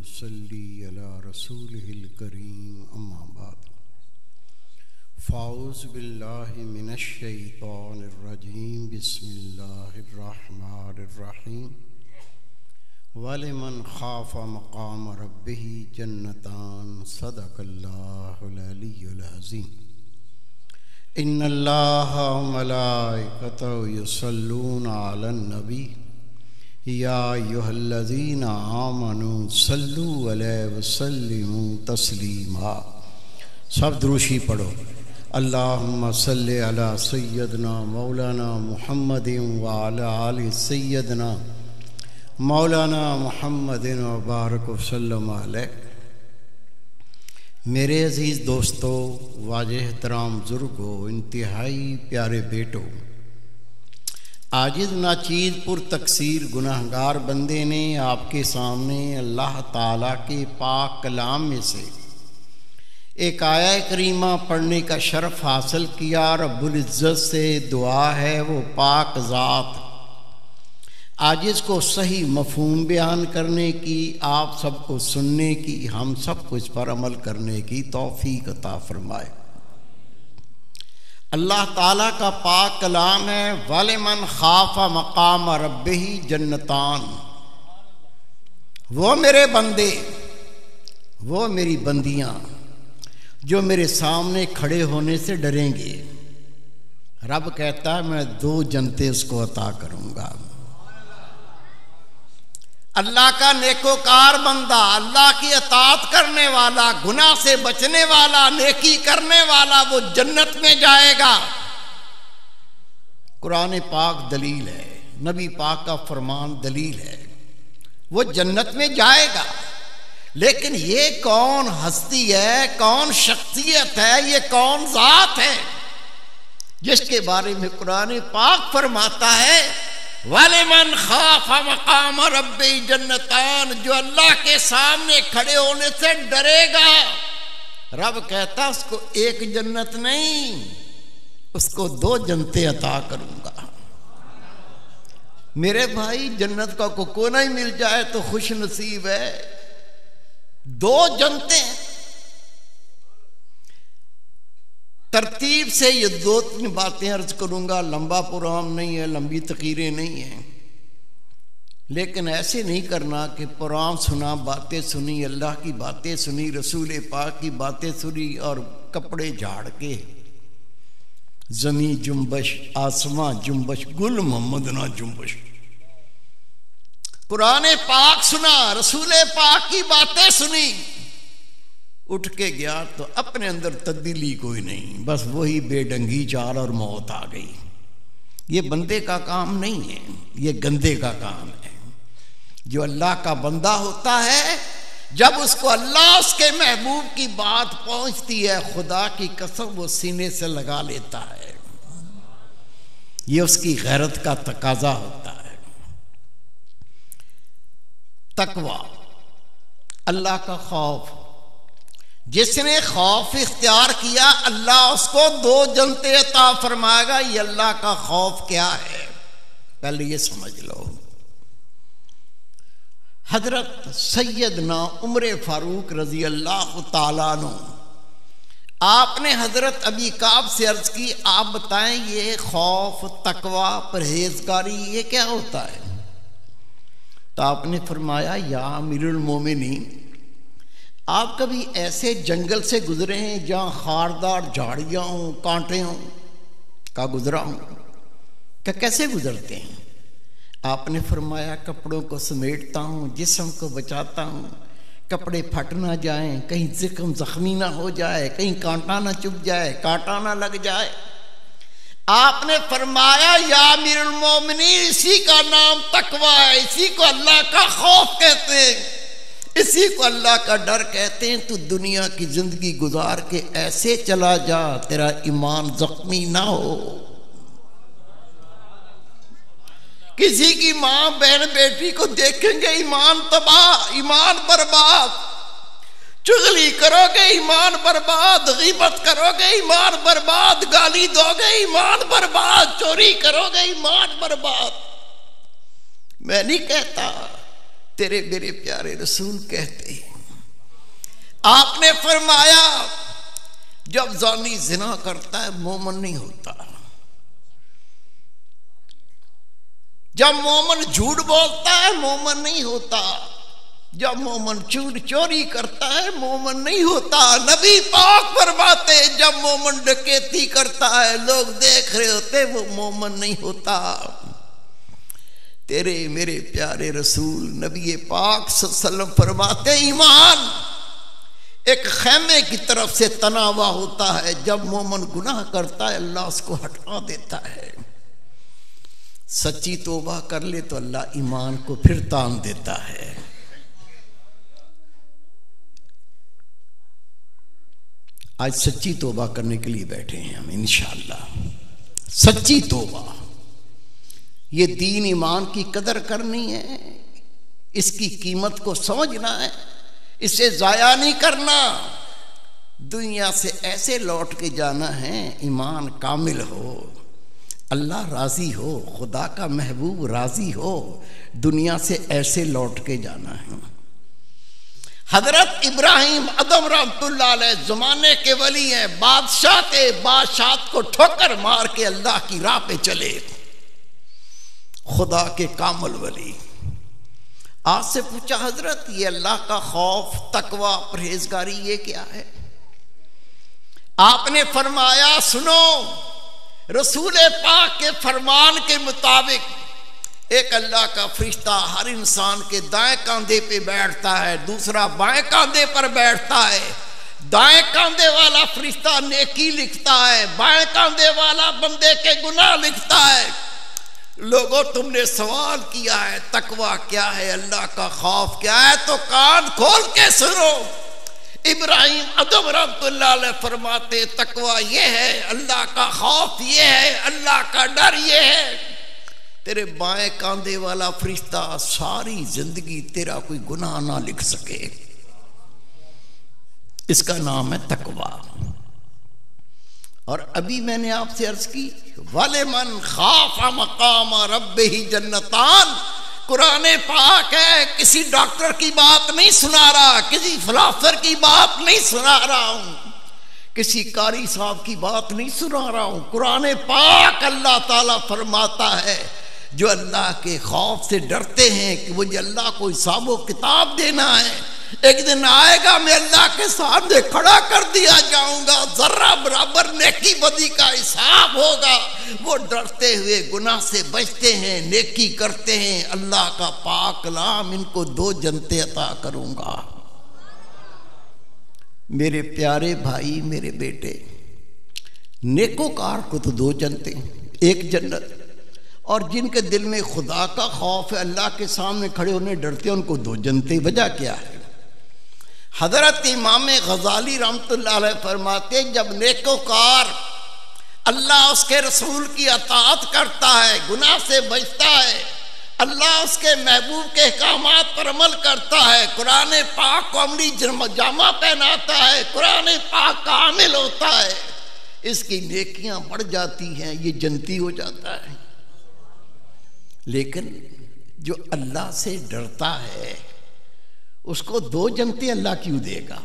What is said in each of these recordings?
वनुसल्ली अला रसूलिहिल करीम अम्मा बाद फ़ाऊज़ बिल्लाहि मिनश शैतानिर रजीम बिस्मिल्लाहिर रहमानिर रहीम वलिमन खाफ़ा मक़ाम रब्बिही जन्नतान सदक़ल्लाहुल अलियुल अज़ीम इन्नल्लाहा व मलाइकतहु युसल्लूना अलन नबी या अय्युहल्लज़ीना आमनू सल्लू अलैहि वसल्लिमू तस्लीमा। सब द्रूशी पढ़ो। अल्लाहुम्मा सल्लि अला सय्यदना मौलाना मुहम्मदिन व अला आलि सय्यदना मौलाना मुहम्मदिन व बारक वसल्लम अलैहि। मेरे अज़ीज़ दोस्तों, वाजिह एहतराम बुज़ुर्गों, इंतहाई प्यारे बेटों, आजिज़ नाचीज़ पुरतकसीर गुनाहगार बंदे ने आपके सामने अल्लाह ताला के पाक कलाम में से एक आया करीमा पढ़ने का शर्फ हासिल किया। रब्बुल इज़्ज़त से दुआ है वो पाक ज़ात आजिज़ को सही मफ़हूम बयान करने की, आप सबको सुनने की, हम सबको इस पर अमल करने की तौफ़ीक अता फरमाए। अल्लाह ताला का पाक कलाम है, वलिमन खाफ़ा मक़ाम रब्बिही जन्नतान। वो मेरे बंदे, वो मेरी बंदियाँ जो मेरे सामने खड़े होने से डरेंगे। रब कहता है मैं दो जन्नतें उसको अता करूँगा। अल्लाह का नेकोकार बंदा, अल्लाह की अताअत करने वाला, गुनाह से बचने वाला, नेकी करने वाला, वो जन्नत में जाएगा। कुरान पाक दलील है, नबी पाक का फरमान दलील है, वो जन्नत में जाएगा। लेकिन ये कौन हस्ती है, कौन शख्सियत है, ये कौन जात है जिसके बारे में कुरान पाक फरमाता है वलिमन खाफ़ा मक़ाम रब्बिही जन्नतान, जो अल्लाह के सामने खड़े होने से डरेगा। रब कहता उसको एक जन्नत नहीं, उसको दो जन्नतें अता करूंगा। मेरे भाई, जन्नत का कोना ही मिल जाए तो खुश नसीब है। दो जन्नतें। तरतीब से ये दो तीन बातें अर्ज करूंगा, लंबा प्रोग्राम नहीं है, लंबी तकीरें नहीं हैं, लेकिन ऐसे नहीं करना कि प्रोग्राम सुना, बातें सुनी, अल्लाह की बातें सुनी, रसूल पाक की बातें सुनी और कपड़े झाड़ के जमी जुम्बश, आसमां जुम्बश, गुल मोहम्मद ना जुम्बश। कुरान पाक सुना, रसूल पाक की बातें सुनी, उठ के गया तो अपने अंदर तब्दीली कोई नहीं, बस वही बेढंगी चाल और मौत आ गई। ये बंदे का काम नहीं है, ये गंदे का काम है। जो अल्लाह का बंदा होता है, जब उसको अल्लाह उसके महबूब की बात पहुंचती है, खुदा की कसम वो सीने से लगा लेता है। ये उसकी गैरत का तकाजा होता है। तकवा, अल्लाह का खौफ। जिसने खौफ इख्तियार किया, अल्लाह उसको दो जन्नतें अता फरमाएगा। ये अल्लाह का खौफ क्या है, पहले ये समझ लो। हजरत सैयदना उमर फारूक रजी अल्लाह ताला अन्हु, आपने हजरत अबी काब से अर्ज की, आप बताएं ये खौफ, तकवा, परहेजगारी ये क्या होता है? तो आपने फरमाया, या अमीरुल मोमिनीन, आप कभी ऐसे जंगल से गुजरे हैं जहां खारदार झाड़ियां हों, कांटे हों? का गुजरा हूं। क्या कैसे गुजरते हैं? आपने फरमाया, कपड़ों को समेटता हूं, जिस्म को बचाता हूं, कपड़े फट ना जाएं, कहीं जख्मी ना हो जाए, कहीं कांटा ना चुभ जाए, कांटा ना लग जाए। आपने फरमाया, या अमीरुल मोमिनीन, इसी का नाम तकवा है, इसी को अल्लाह का खौफ कहते हैं, इसी को अल्लाह का डर कहते हैं। तू दुनिया की जिंदगी गुजार के ऐसे चला जा, तेरा ईमान जख्मी ना हो। किसी की मां बहन बेटी को देखेंगे, ईमान तबाह, ईमान बर्बाद। चुगली करोगे, ईमान बर्बाद। गीबत करोगे, ईमान बर्बाद। गाली दोगे, ईमान बर्बाद। चोरी करोगे, ईमान बर्बाद। मैं नहीं कहता तेरे मेरे प्यारे रसूल कहते हैं, आपने फरमाया जब ज़ानी जिना करता है मोमन नहीं होता, जब मोमन झूठ बोलता है मोमन नहीं होता, जब मोमन चोरी करता है मोमन नहीं होता। नबी पाक फरमाते जब मोमन डकैती करता है लोग देख रहे होते वो मोमन नहीं होता। तेरे मेरे प्यारे रसूल नबी पाक सल्लल्लाहु फरमाते ईमान एक खैमे की तरफ से तना हुआ होता है, जब मोमन गुनाह करता है अल्लाह उसको हटा देता है। सच्ची तौबा कर ले तो अल्लाह ईमान को फिर तान देता है। आज सच्ची तौबा करने के लिए बैठे हैं हम इंशाअल्लाह। सच्ची तौबा, ये दीन ईमान की कदर करनी है, इसकी कीमत को समझना है, इसे जाया नहीं करना। दुनिया से ऐसे लौट के जाना है ईमान कामिल हो, अल्लाह राजी हो, खुदा का महबूब राजी हो, दुनिया से ऐसे लौट के जाना है। हजरत इब्राहिम अदम रहमतुल्लाह अलैह जमाने के वली हैं, बादशाह थे, बादशाह को ठोकर मार के अल्लाह की राह पे चले, खुदा के कामल वली। आज से पूछा हजरत ये अल्लाह का खौफ तकवा परहेजगारी ये क्या है? आपने फरमाया सुनो, रसूल पाक के फरमान के मुताबिक एक अल्लाह का फरिश्ता हर इंसान के दाएं कंधे पे बैठता है, दूसरा बाएं कंधे पर बैठता है। दाएं कंधे वाला फरिश्ता नेकी लिखता है, बाएं कंधे वाला बंदे के गुनाह लिखता है। लोगों तुमने सवाल किया है तकवा क्या है, अल्लाह का खौफ क्या है, तो कान खोल के सुनो। इब्राहिम अदम रहमतुल्लाह अलैह फरमाते तकवा ये है, अल्लाह का खौफ ये है, अल्लाह का डर ये है। तेरे बाएं कांधे वाला फरिश्ता सारी जिंदगी तेरा कोई गुनाह ना लिख सके, इसका नाम है तकवा। और अभी मैंने आपसे अर्ज की वाले मन खाफा मकाम रब्बिही जन्नतान, कुरान पाक है, किसी डॉक्टर की बात नहीं सुना रहा, किसी फिलोसोफर की बात नहीं सुना रहा हूं, किसी कारी साहब की बात नहीं सुना रहा हूं। कुरान पाक अल्लाह ताला फरमाता है जो अल्लाह के खौफ से डरते हैं कि मुझे अल्लाह को हिसाबो किताब देना है, एक दिन आएगा मैं अल्लाह के सामने खड़ा कर दिया जाऊंगा, जर्रा बराबर नेकी बदी का हिसाब होगा। वो डरते हुए गुनाह से बचते हैं, नेकी करते हैं। अल्लाह का पाक कलाम इनको 2 जन्नतें अता करूंगा। मेरे प्यारे भाई मेरे बेटे, नेकोकार को तो 2 जन्नतें, 1 जन्नत, और जिनके दिल में खुदा का खौफ है, अल्लाह के सामने खड़े होने डरते हैं, उनको 2 जन्नतें। वजह क्या है? हजरत इमाम गजाली रहमतुल्लाह अलैह फरमाते जब नेकोकार अल्लाह उसके रसूल की अताअत करता है, गुनाह से बचता है, अल्लाह उसके महबूब के अहकामात पर अमल करता है, कुरान पाक को अमली जामा पहनाता है, कुरान पाक का आमिल होता है, इसकी नेकियां बढ़ जाती हैं, ये जन्नती हो जाता है। लेकिन जो अल्लाह से डरता है उसको 2 जन्नतें अल्लाह क्यों देगा?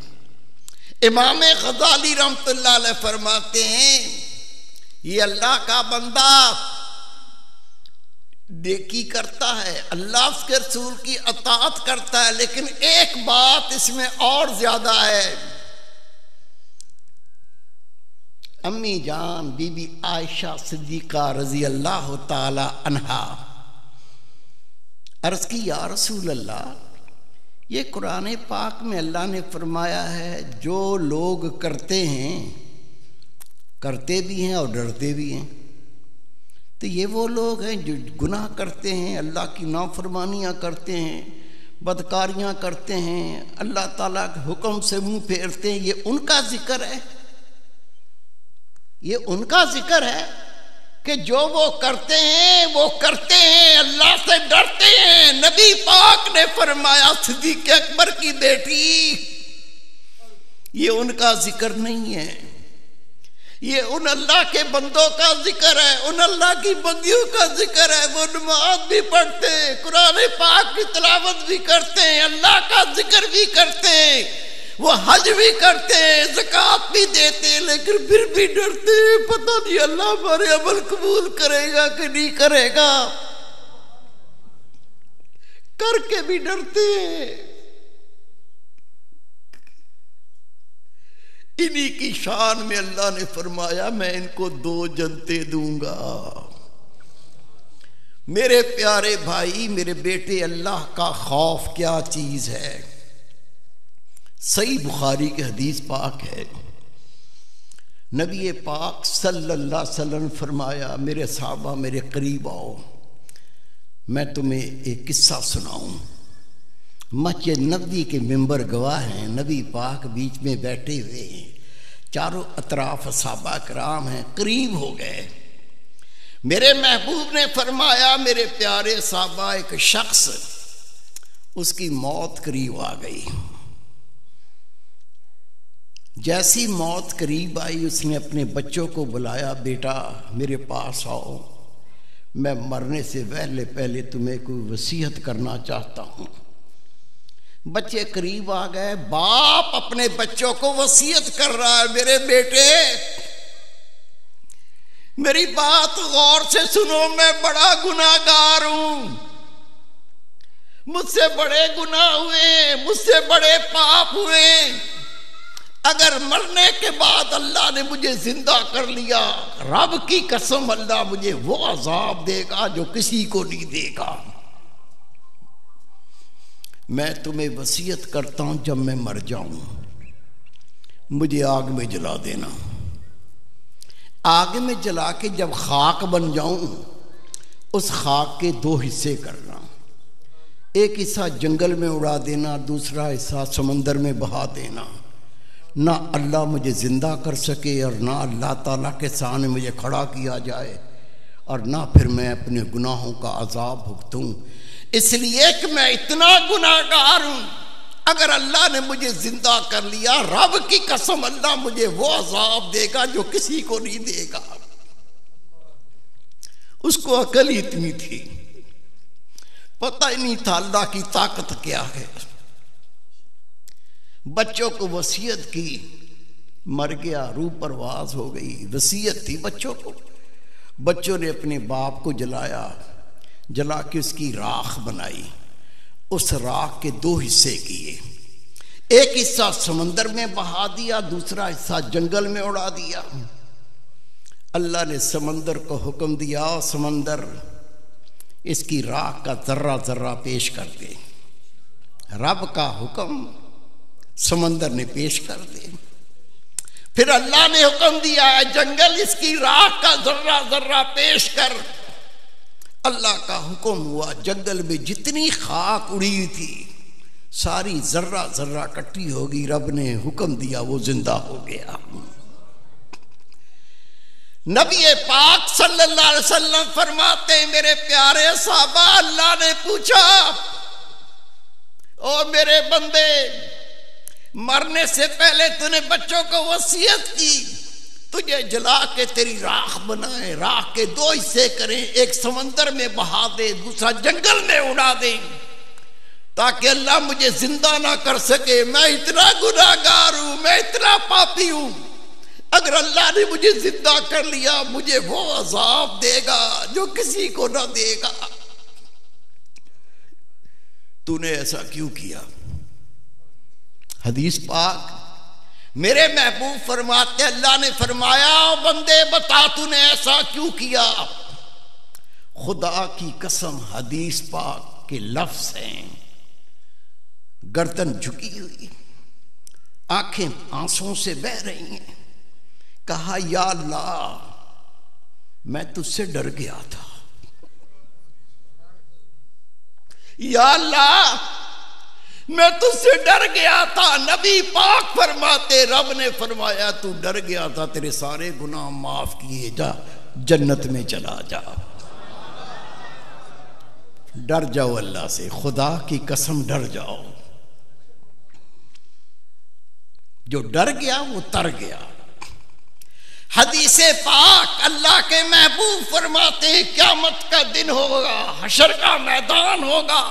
इमाम गजाली रहमतुल्लाह अलैह फरमाते हैं ये अल्लाह का बंदा नेकी करता है, अल्लाह उसके रसूल की अताअत करता है, लेकिन एक बात इसमें और ज्यादा है। अम्मी जान बीबी आयशा सिद्दीका रजी अल्लाह ताला अन्हा अर्ज की या रसूल अल्लाह, ये कुरान पाक में अल्लाह ने फरमाया है जो लोग करते भी हैं और डरते भी हैं, तो ये वो लोग हैं जो गुनाह करते हैं, अल्लाह की नाफरमानियाँ करते हैं, बदकारियाँ करते हैं, अल्लाह ताला के हुक्म से मुंह फेरते हैं, ये उनका जिक्र है, ये उनका जिक्र है कि जो वो करते हैं अल्लाह से डरते हैं। नबी पाक ने फरमाया सिद्दीक़ अकबर की बेटी, ये उनका जिक्र नहीं है, ये उन अल्लाह के बंदों का जिक्र है, उन अल्लाह की बंदियों का जिक्र है। वो नमाज भी पढ़ते हैं, कुरान पाक की तिलावत भी करते हैं, अल्लाह का जिक्र भी करते हैं, वो हज भी करते हैं, ज़कात भी देते हैं, लेकिन फिर भी डरते हैं, पता नहीं अल्लाह हमारे अमल कबूल करेगा कि नहीं करेगा। करके भी डरते हैं। इन्हीं की शान में अल्लाह ने फरमाया मैं इनको 2 जन्नतें दूंगा। मेरे प्यारे भाई, मेरे बेटे, अल्लाह का खौफ क्या चीज है। सही बुखारी के हदीस पाक है, नबी पाक सल्लल्लाहु अलैहि वसल्लम फरमाया, मेरे साहबा मेरे करीब आओ, मैं तुम्हें एक किस्सा सुनाऊं। मस्जिद नबी के मिंबर गवाह हैं, नबी पाक बीच में बैठे हुए हैं, चारों अतराफ सहाबा कराम हैं, करीब हो गए। मेरे महबूब ने फरमाया, मेरे प्यारे साहबा, एक शख्स उसकी मौत करीब आ गई। जैसी मौत करीब आई, उसने अपने बच्चों को बुलाया, बेटा मेरे पास आओ, मैं मरने से पहले तुम्हें कोई वसीयत करना चाहता हूं। बच्चे करीब आ गए, बाप अपने बच्चों को वसीयत कर रहा है, मेरे बेटे मेरी बात गौर से सुनो, मैं बड़ा गुनाहगार हूं, मुझसे बड़े गुनाह हुए, मुझसे बड़े पाप हुए। अगर मरने के बाद अल्लाह ने मुझे जिंदा कर लिया, रब की कसम अल्लाह मुझे वो अजाब देगा जो किसी को नहीं देगा। मैं तुम्हें वसीयत करता हूं, जब मैं मर जाऊं मुझे आग में जला देना। आग में जला के जब खाक बन जाऊं, उस खाक के 2 हिस्से करना, एक हिस्सा जंगल में उड़ा देना, दूसरा हिस्सा समंदर में बहा देना। ना अल्लाह मुझे जिंदा कर सके और ना अल्लाह ताला के सामने मुझे खड़ा किया जाए, और ना फिर मैं अपने गुनाहों का अजाब भुगतूं। इसलिए कि मैं इतना गुनाहगार हूं, अगर अल्लाह ने मुझे जिंदा कर लिया, रब की कसम अल्लाह मुझे वो अजाब देगा जो किसी को नहीं देगा। उसको अकल ही इतनी थी, पता ही नहीं था अल्लाह की ताकत क्या है। बच्चों को वसीयत की, मर गया, रूह परवाज हो गई। वसीयत थी बच्चों को। बच्चों ने अपने बाप को जलाया, जला के उसकी राख बनाई, उस राख के 2 हिस्से किए, एक हिस्सा समंदर में बहा दिया, दूसरा हिस्सा जंगल में उड़ा दिया। अल्लाह ने समंदर को हुक्म दिया, समंदर इसकी राख का जर्रा जर्रा पेश कर दे। रब का हुक्म समंदर ने पेश कर दे। फिर अल्लाह ने हुक्म दिया है, जंगल इसकी राख का जर्रा जर्रा पेश कर। अल्लाह का हुक्म हुआ, जंगल में जितनी खाक उड़ी थी सारी जर्रा जर्रा इकट्ठी होगी। रब ने हुक्म दिया, वो जिंदा हो गया। नबी पाक सल्लल्लाहु अलैहि वसल्लम फरमाते, मेरे प्यारे साहबा, अल्लाह ने पूछा, ओ मेरे बंदे, मरने से पहले तूने बच्चों को वसीयत की, तुझे जला के तेरी राख बनाए, राख के 2 हिस्से करें, एक समंदर में बहा दे, दूसरा जंगल में उड़ा दे, ताकि अल्लाह मुझे जिंदा ना कर सके। मैं इतना गुनाहगार हूं, मैं इतना पापी हूं, अगर अल्लाह ने मुझे जिंदा कर लिया, मुझे वो अजाब देगा जो किसी को ना देगा। तूने ऐसा क्यों किया? हदीस पाक मेरे महबूब फरमाते, अल्लाह ने फरमाया, बंदे बता तूने ऐसा क्यों किया। खुदा की कसम, हदीस पाक के लफ्ज हैं, गर्दन झुकी हुई, आंखें आंसुओं से बह रही हैं। कहा, या अल्लाह, मैं तुझसे डर गया था। या अल्लाह, मैं तुझसे डर गया था। नबी पाक फरमाते, रब ने फरमाया, तू डर गया था, तेरे सारे गुनाह माफ किए, जा जन्नत में चला जा। डर जाओ अल्लाह से, खुदा की कसम डर जाओ। जो डर गया वो तर गया। हदीसे पाक अल्लाह के महबूब फरमाते हैं क़यामत का दिन होगा, हशर का मैदान होगा,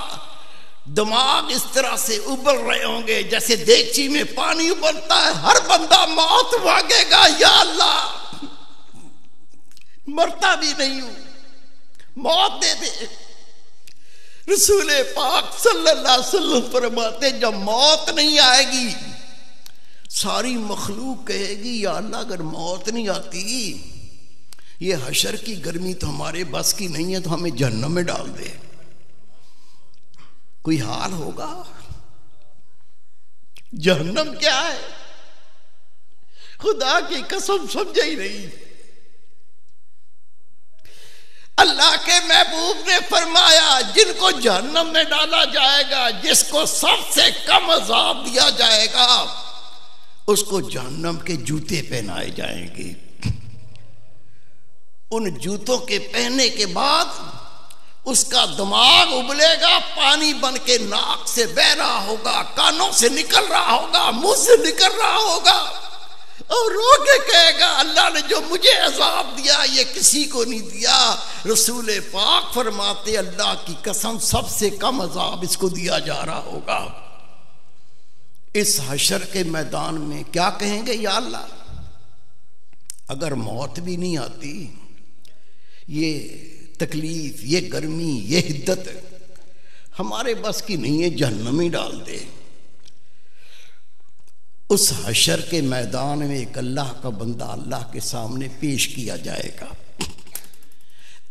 दिमाग इस तरह से उबल रहे होंगे जैसे देगची में पानी उबलता है। हर बंदा मौत मांगेगा, या अल्लाह मरता भी नहीं हूं, मौत दे दे। रसूल पाक सल्लल्लाहु अलैहि वसल्लम फरमाते जब मौत नहीं आएगी सारी मखलूक कहेगी या अल्लाह अगर मौत नहीं आती, ये हशर की गर्मी तो हमारे बस की नहीं है, तो हमें जहन्नम में डाल दे। कोई हाल होगा? जहन्नम क्या है? खुदा की कसम समझ ही नहीं। अल्लाह के महबूब ने फरमाया जिनको जहन्नम में डाला जाएगा, जिसको सबसे कम अजाब दिया जाएगा, उसको जहन्नम के जूते पहनाए जाएंगे। उन जूतों के पहनने के बाद उसका दिमाग उबलेगा, पानी बन के नाक से बह रहा होगा, कानों से निकल रहा होगा, मुंह से निकल रहा होगा, और रो के कहेगा अल्लाह ने जो मुझे अजाब दिया ये किसी को नहीं दिया। रसूल पाक फरमाते अल्लाह की कसम सबसे कम अजाब इसको दिया जा रहा होगा। इस हशर के मैदान में क्या कहेंगे, या अल्लाह अगर मौत भी नहीं आती, ये तकलीफ, ये गर्मी, ये हिद्दत हमारे बस की नहीं है, जहन्नम ही डाल दे। उस हशर के मैदान में एक अल्लाह का बंदा अल्लाह के सामने पेश किया जाएगा।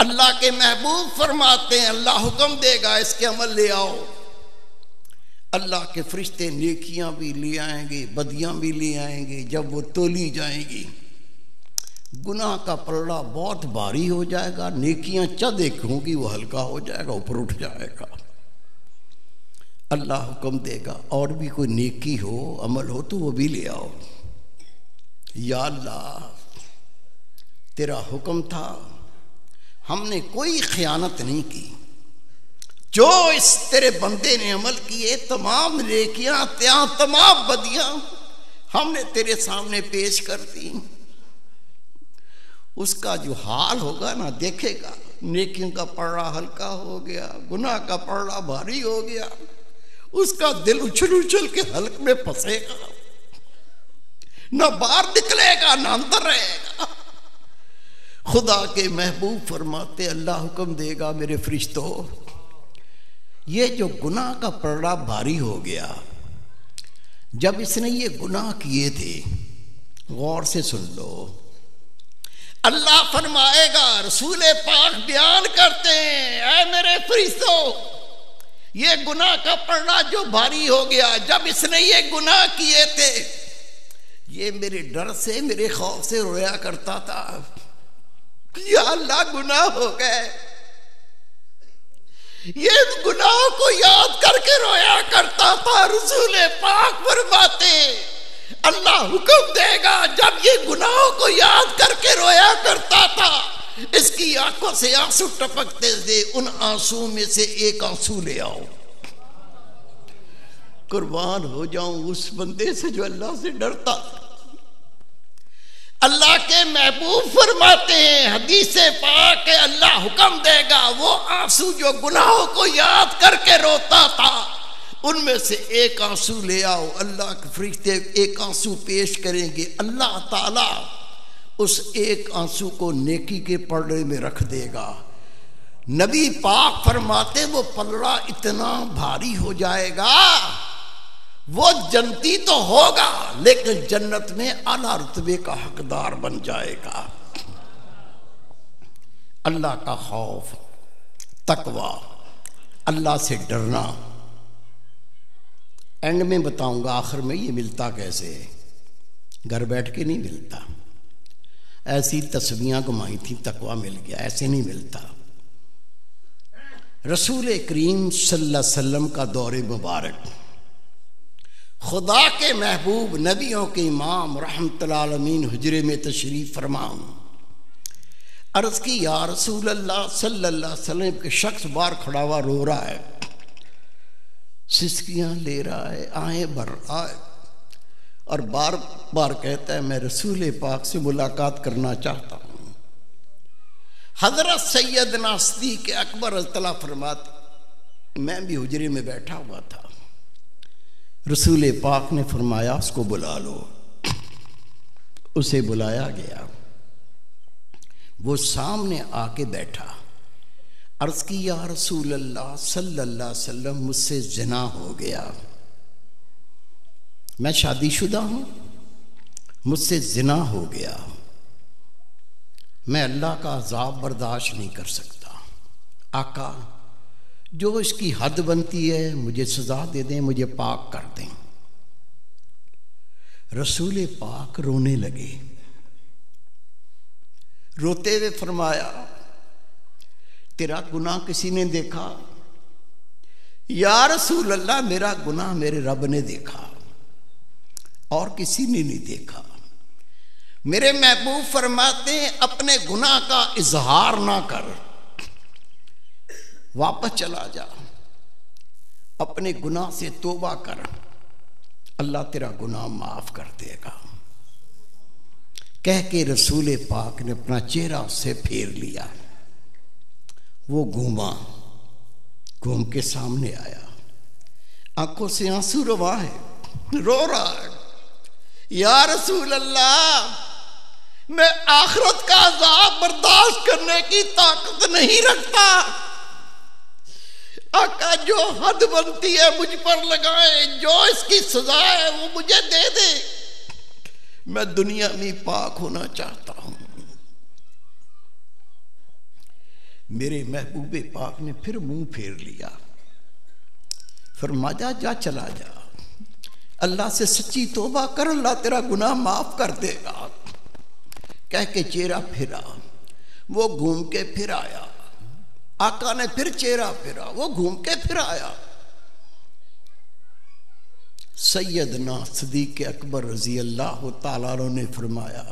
अल्लाह के महबूब फरमाते हैं अल्लाह हुक्म देगा इसके अमल ले आओ। अल्लाह के फरिश्ते नेकियां भी ले आएंगे, बदियां भी ले आएंगे। जब वो तोली जाएंगी गुनाह का पलड़ा बहुत भारी हो जाएगा, नेकियां चद एक होंगी, वो हल्का हो जाएगा, ऊपर उठ जाएगा। अल्लाह हुक्म देगा और भी कोई नेकी हो, अमल हो तो वो भी ले आओ। या अल्लाह तेरा हुक्म था, हमने कोई खयानत नहीं की, जो इस तेरे बंदे ने अमल किए तमाम नेकियां तमाम बदियां हमने तेरे सामने पेश कर दी। उसका जो हाल होगा ना देखेगा, नेकियों का पलड़ा हल्का हो गया, गुनाह का पलड़ा भारी हो गया, उसका दिल उछल उछल के हल्क में फंसेगा, ना बाहर निकलेगा ना अंदर रहेगा। खुदा के महबूब फरमाते अल्लाह हुक्म देगा मेरे फरिश्तों, ये जो गुनाह का पलड़ा भारी हो गया, जब इसने ये गुनाह किए थे, गौर से सुन लो, अल्लाह फरमाएगा, रसूल पाक बयान करते हैं, ऐ मेरे फरिश्तों ये गुनाह का पलड़ा जो भारी हो गया, जब इसने ये गुनाह किए थे, ये मेरे डर से मेरे खौफ से रोया करता था, या अल्लाह गुनाह हो गए। ये गुनाहों को याद करके रोया करता था। रसूल पाक फरमाते अल्लाह हुक्म देगा, जब ये गुनाहों को याद करके रोया करता था, इसकी आंखों से आंसू टपकते थे, उन आंसू में से एक आंसू ले आओ। कुर्बान हो जाऊं उस बंदे से जो अल्लाह से डरता। अल्लाह के महबूब फरमाते हैं हदीस पाक है, अल्लाह हुक्म देगा वो आंसू जो गुनाहों को याद करके रोता था, उनमें से एक आंसू ले आओ। अल्लाह के फरिश्ते एक आंसू पेश करेंगे, अल्लाह ताला उस एक आंसू को नेकी के पलड़े में रख देगा। नबी पाक फरमाते वो पलड़ा इतना भारी हो जाएगा, वो जन्नती तो होगा लेकिन जन्नत में आला रुतबे का हकदार बन जाएगा। अल्लाह का खौफ, तकवा, अल्लाह से डरना, एंड में बताऊंगा आखिर में ये मिलता कैसे है, घर बैठ के नहीं मिलता। ऐसी तस्वीरें घुमाई थी, तकवा मिल गया, ऐसे नहीं मिलता। रसूल करीम सल्लल्लाहु अलैहि वसल्लम का दौरे मुबारक, खुदा के महबूब नबियों के इमाम रहमतुल्लाह अलमीन हुजरे में तशरीफ फरमाऊं। अर्ज की या रसूल अल्लाह सल्लल्लाहु अलैहि वसल्लम के शख्स बाहर खड़ा हुआ रो रहा है, सिसकियां ले रहा है, आए भर रहा है, और बार बार कहता है मैं रसूल पाक से मुलाकात करना चाहता हूँ। हजरत सैयदना सिद्दीक़ अकबर रज़ियल्लाहु फरमाते मैं भी हुजरे में बैठा हुआ था, रसूल पाक ने फरमाया उसको बुला लो। उसे बुलाया गया, वो सामने आके बैठा। अर्ज की या रसूल अल्लाह सल्लल्लाहु अलैहि वसल्लम मुझसे ज़िना हो गया, मैं शादीशुदा हूँ, मुझसे ज़िना हो गया, मैं अल्लाह का अज़ाब बर्दाश्त नहीं कर सकता। आका जो इसकी हद बनती है मुझे सजा दे दें, मुझे पाक कर दें। रसूल पाक रोने लगे, रोते हुए फरमाया तेरा गुनाह किसी ने देखा? या रसूल अल्लाह मेरा गुनाह मेरे रब ने देखा और किसी ने नहीं देखा। मेरे महबूब फरमाते हैं अपने गुनाह का इजहार ना कर, वापस चला जा, अपने गुनाह से तौबा कर, अल्लाह तेरा गुनाह माफ कर देगा। कह के रसूल पाक ने अपना चेहरा उससे फेर लिया। वो घूम के सामने आया, आंखों से आंसू रवा है, रो रहा है। या रसूल अल्लाह मैं आखिरत का अज़ाब बर्दाश्त करने की ताकत नहीं रखता। आका जो हद बनती है मुझ पर लगाए, जो इसकी सजा है वो मुझे दे दे, मैं दुनिया में पाक होना चाहता हूं। मेरे महबूबे पाक ने फिर मुंह फेर लिया, फरमाया जा चला जा, अल्लाह से सच्ची तौबा कर, अल्लाह तेरा गुनाह माफ कर देगा। कह के चेहरा फिरा, वो घूम के फिर आया। आका ने फिर चेहरा फिरा, वो घूम के फिर आया। सैयदना सिद्दीक़ अकबर रज़ी अल्लाह तआला अन्हु ने फरमाया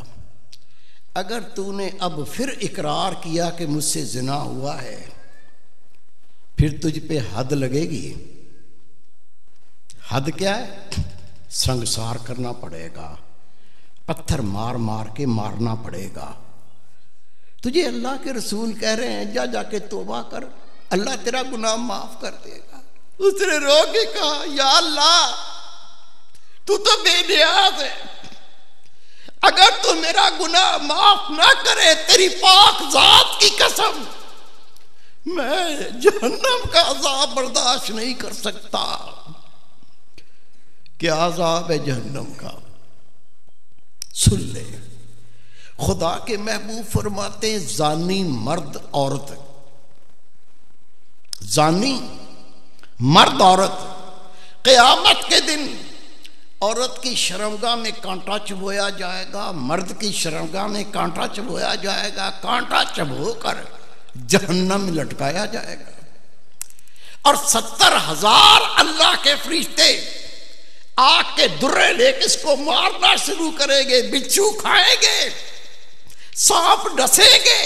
अगर तूने अब फिर इकरार किया कि मुझसे ज़िना हुआ है, फिर तुझ पे हद लगेगी। हद क्या है? संसार करना पड़ेगा, पत्थर मार मार के मारना पड़ेगा। तुझे अल्लाह के रसूल कह रहे हैं जा जाके तौबा कर, अल्लाह तेरा गुनाह माफ कर देगा। उसने रो के कहा या अल्लाह तू तो बेनियाज है, अगर तू मेरा गुनाह माफ ना करे तेरी पाक जात की कसम मैं जहन्नम का अज़ाब बर्दाश्त नहीं कर सकता। क्या अज़ाब है जहन्नम का? सुन ले, खुदा के महबूब फरमाते जानी मर्द औरत, जानी मर्द औरत क़यामत के दिन औरत की शर्मगाह में कांटा चुभोया जाएगा, मर्द की शर्मगाह में कांटा चुभोया जाएगा, कांटा चुभोकर जहन्नम में लटकाया जाएगा। और 70,000 अल्लाह के फरिश्ते आग के दुर्रे लेके इसको मारना शुरू करेंगे, बिच्छू खाएंगे, सांप डसेंगे,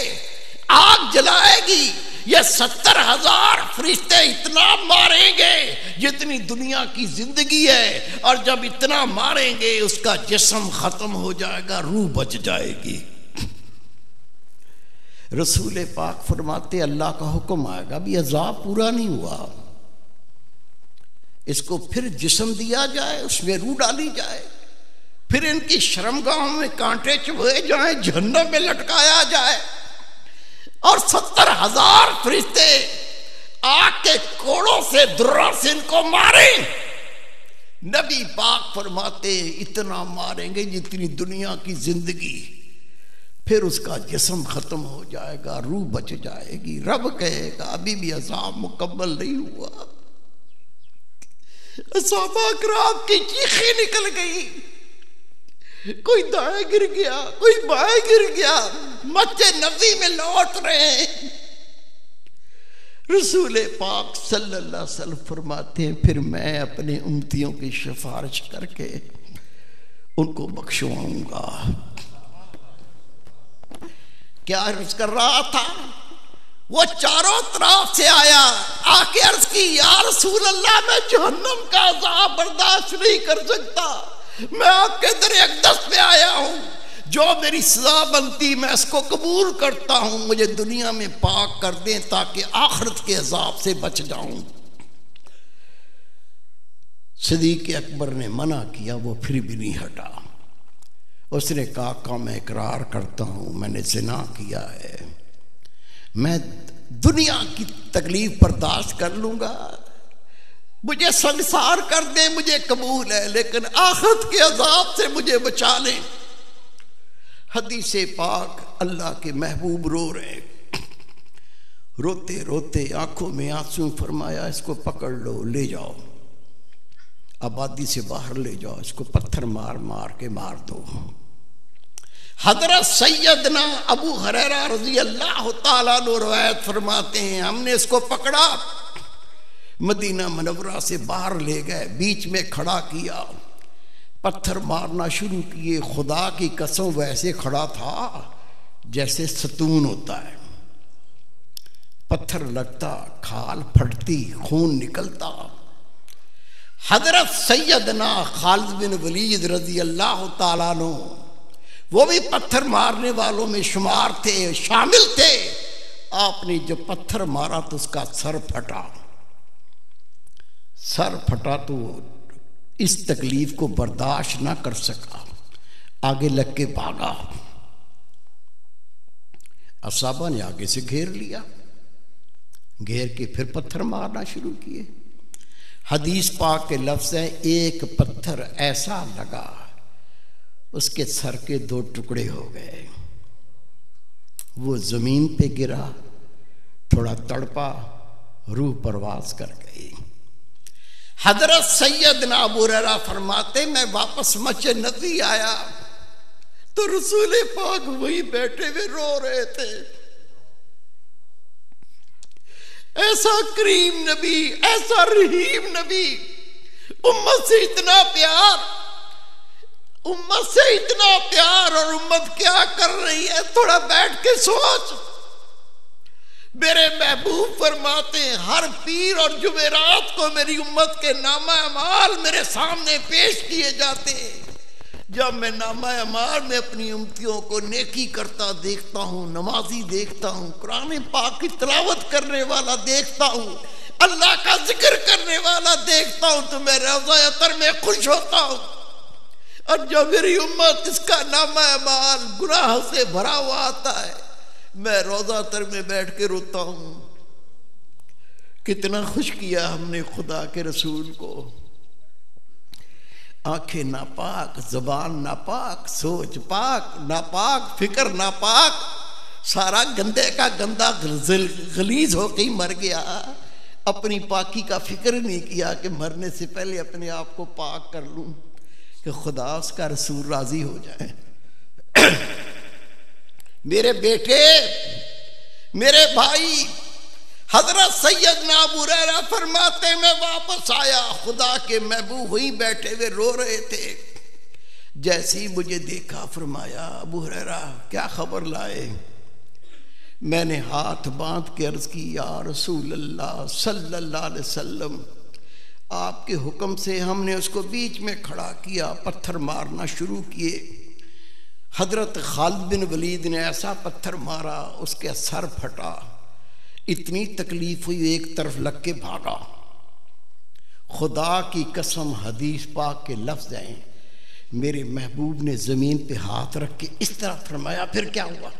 आग जलाएगी। ये 70,000 फरिश्ते इतना मारेंगे जितनी दुनिया की जिंदगी है, और जब इतना मारेंगे उसका जिस्म खत्म हो जाएगा, रूह बच जाएगी। रसूल पाक फरमाते अल्लाह का हुक्म आएगा, अभी अज़ाब पूरा नहीं हुआ, इसको फिर जिस्म दिया जाए, उसमें रूह डाली जाए, फिर इनकी शर्मगाहों में कांटे चुभे जाए, जहन्नम में लटकाया जाए, और 70,000 फरिश्ते आग के कोड़ों से दुर्रा से इनको मारे। नबी पाक फरमाते इतना मारेंगे जितनी दुनिया की जिंदगी, फिर उसका जिस्म खत्म हो जाएगा, रूह बच जाएगी। रब कहेगा अभी भी अज़ाब मुकम्मल नहीं हुआ। सहाबा किराम की चीखें निकल गई, कोई दाएं गिर गया, कोई बाएं गिर गया, मस्जिद नबी में लौट रहे हैं। रसूल पाक सल्लल्लाहु अलैहि वसल्लम फरमाते हैं फिर मैं अपने उम्मतियों की सिफारिश करके उनको बख्शवाऊंगा। क्या अर्ज कर रहा था? वो चारों तरफ से आया, आके अर्ज की या रसूल अल्लाह मैं जहन्नम का अज़ाब बर्दाश्त नहीं कर सकता, मैं आपके दर अक़दस पे आया हूं, जो मेरी सजा बनती मैं इसको कबूल करता हूं, मुझे दुनिया में पाक कर दें ताकि आखिरत के अजाब से बच जाऊं। सिद्दीक़ अकबर ने मना किया, वो फिर भी नहीं हटा। उसने कहा मैं इकरार करता हूं मैंने ज़िना किया है, मैं दुनिया की तकलीफ बर्दाश्त कर लूंगा, मुझे संसार कर दे मुझे कबूल है, लेकिन आखिरत के अजाब से मुझे बचा लें। हदीस पाक अल्लाह के महबूब रो रहे, रोते रोते आंखों में आंसू, फरमाया इसको पकड़ लो, ले जाओ आबादी से बाहर ले जाओ, इसको पत्थर मार मार के मार दो। हजरत सैयदना अबू हुरैरा रज़ी अल्लाह ताला अन्हु रवायत फरमाते हैं, हमने इसको पकड़ा, मदीना मुनव्वरा से बाहर ले गए, बीच में खड़ा किया, पत्थर मारना शुरू किए। खुदा की कसम वैसे खड़ा था जैसे सतून होता है, पत्थर लगता, खाल फटती, खून निकलता। हजरत सैयदना खालिद बिन वलीद रज़ी अल्लाह ताला अन्हु वो भी पत्थर मारने वालों में शुमार थे, शामिल थे। आपने जो पत्थर मारा तो उसका सर फटा, सर फटा तो इस तकलीफ को बर्दाश्त ना कर सका, आगे लग के भागा। असहाबा ने आगे से घेर लिया, घेर के फिर पत्थर मारना शुरू किए। हदीस पाक के लफ्ज़ हैं, एक पत्थर ऐसा लगा उसके सर के 2 टुकड़े हो गए, वो जमीन पे गिरा, थोड़ा तड़पा, रूह परवाज कर गई। हजरत सैयदना अबू हुरैरा फरमाते, मैं वापस मस्जिद नबी आया तो रसूल पाक वही बैठे हुए रो रहे थे। ऐसा करीम नबी, ऐसा रहीम नबी, उम्मत से इतना प्यार, उम्मत से इतना प्यार, और उम्मत क्या कर रही है थोड़ा बैठ के सोच। मेरे महबूब फरमाते हैं, हर पीर और जुमेरात को मेरी उम्मत के नामा अमाल मेरे सामने पेश किए जाते हैं। जब मैं नामा अमाल में अपनी उम्मतियों को नेकी करता देखता हूँ, नमाजी देखता हूँ, कुरान पाक की तिलावत करने वाला देखता हूँ, अल्लाह का जिक्र करने वाला देखता हूँ, तो मैं रौज़ा अतर में खुश होता हूँ। और जब मेरी उम्मत इसका नामा अमाल गुनाह से भरा हुआ आता है, मैं रौज़ा अतर में बैठ के रोता हूँ। कितना खुश किया हमने खुदा के रसूल को। आंखें नापाक, जबान नापाक, सोच पाक नापाक, फिक्र नापाक, सारा गंदे का गंदा गलीज होके ही मर गया। अपनी पाकी का फिक्र नहीं किया कि मरने से पहले अपने आप को पाक कर लूं कि खुदा उसका रसूल राजी हो जाए। मेरे बेटे, मेरे भाई, हजरत सैयदना अबू हुरैरा फरमाते, मैं वापस आया, खुदा के महबूब वहीं बैठे हुए रो रहे थे। जैसे ही मुझे देखा फरमाया, अबू हुरैरा क्या खबर लाए? मैंने हाथ बांध के अर्ज की, या रसूल अल्लाह सल्लल्लाहु अलैहि वसल्लम, आपके हुक्म से हमने उसको बीच में खड़ा किया, पत्थर मारना शुरू किए। हजरत खालिद बिन वलीद ने ऐसा पत्थर मारा उसके सर फटा, इतनी तकलीफ हुई, एक तरफ लग के भागा। खुदा की कसम, हदीस पाक के लफ्ज हैं, मेरे महबूब ने जमीन पे हाथ रख के इस तरह फरमाया। फिर क्या हुआ?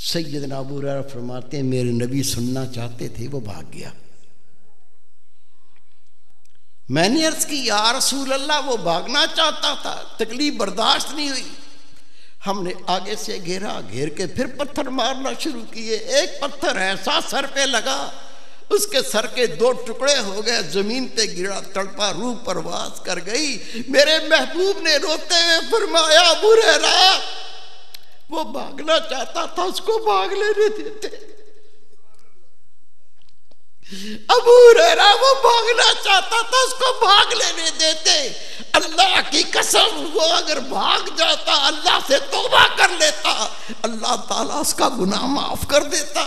सैयदना अबू हुरैरा फरमाते हैं, मेरे नबी सुनना चाहते थे, वो भाग गया। मैंने अर्ज की, या रसूल अल्लाह, वो भागना चाहता था, तकलीफ बर्दाश्त नहीं हुई। हमने आगे से घेरा, घेर के फिर पत्थर मारना शुरू किए। एक पत्थर ऐसा सर पे लगा उसके सर के 2 टुकड़े हो गए, जमीन पे गिरा, तड़पा, रूह परवाज कर गई। मेरे महबूब ने रोते हुए फरमाया, अबू हुरैरा वो भागना चाहता था, उसको भाग लेने देते। अबू हुरैरा वो भागना चाहता था, उसको भाग लेने देते। अल्लाह की कसम, वो अगर भाग जाता, अल्लाह से तौबा कर लेता, अल्लाह ताला उसका गुनाह माफ कर देता।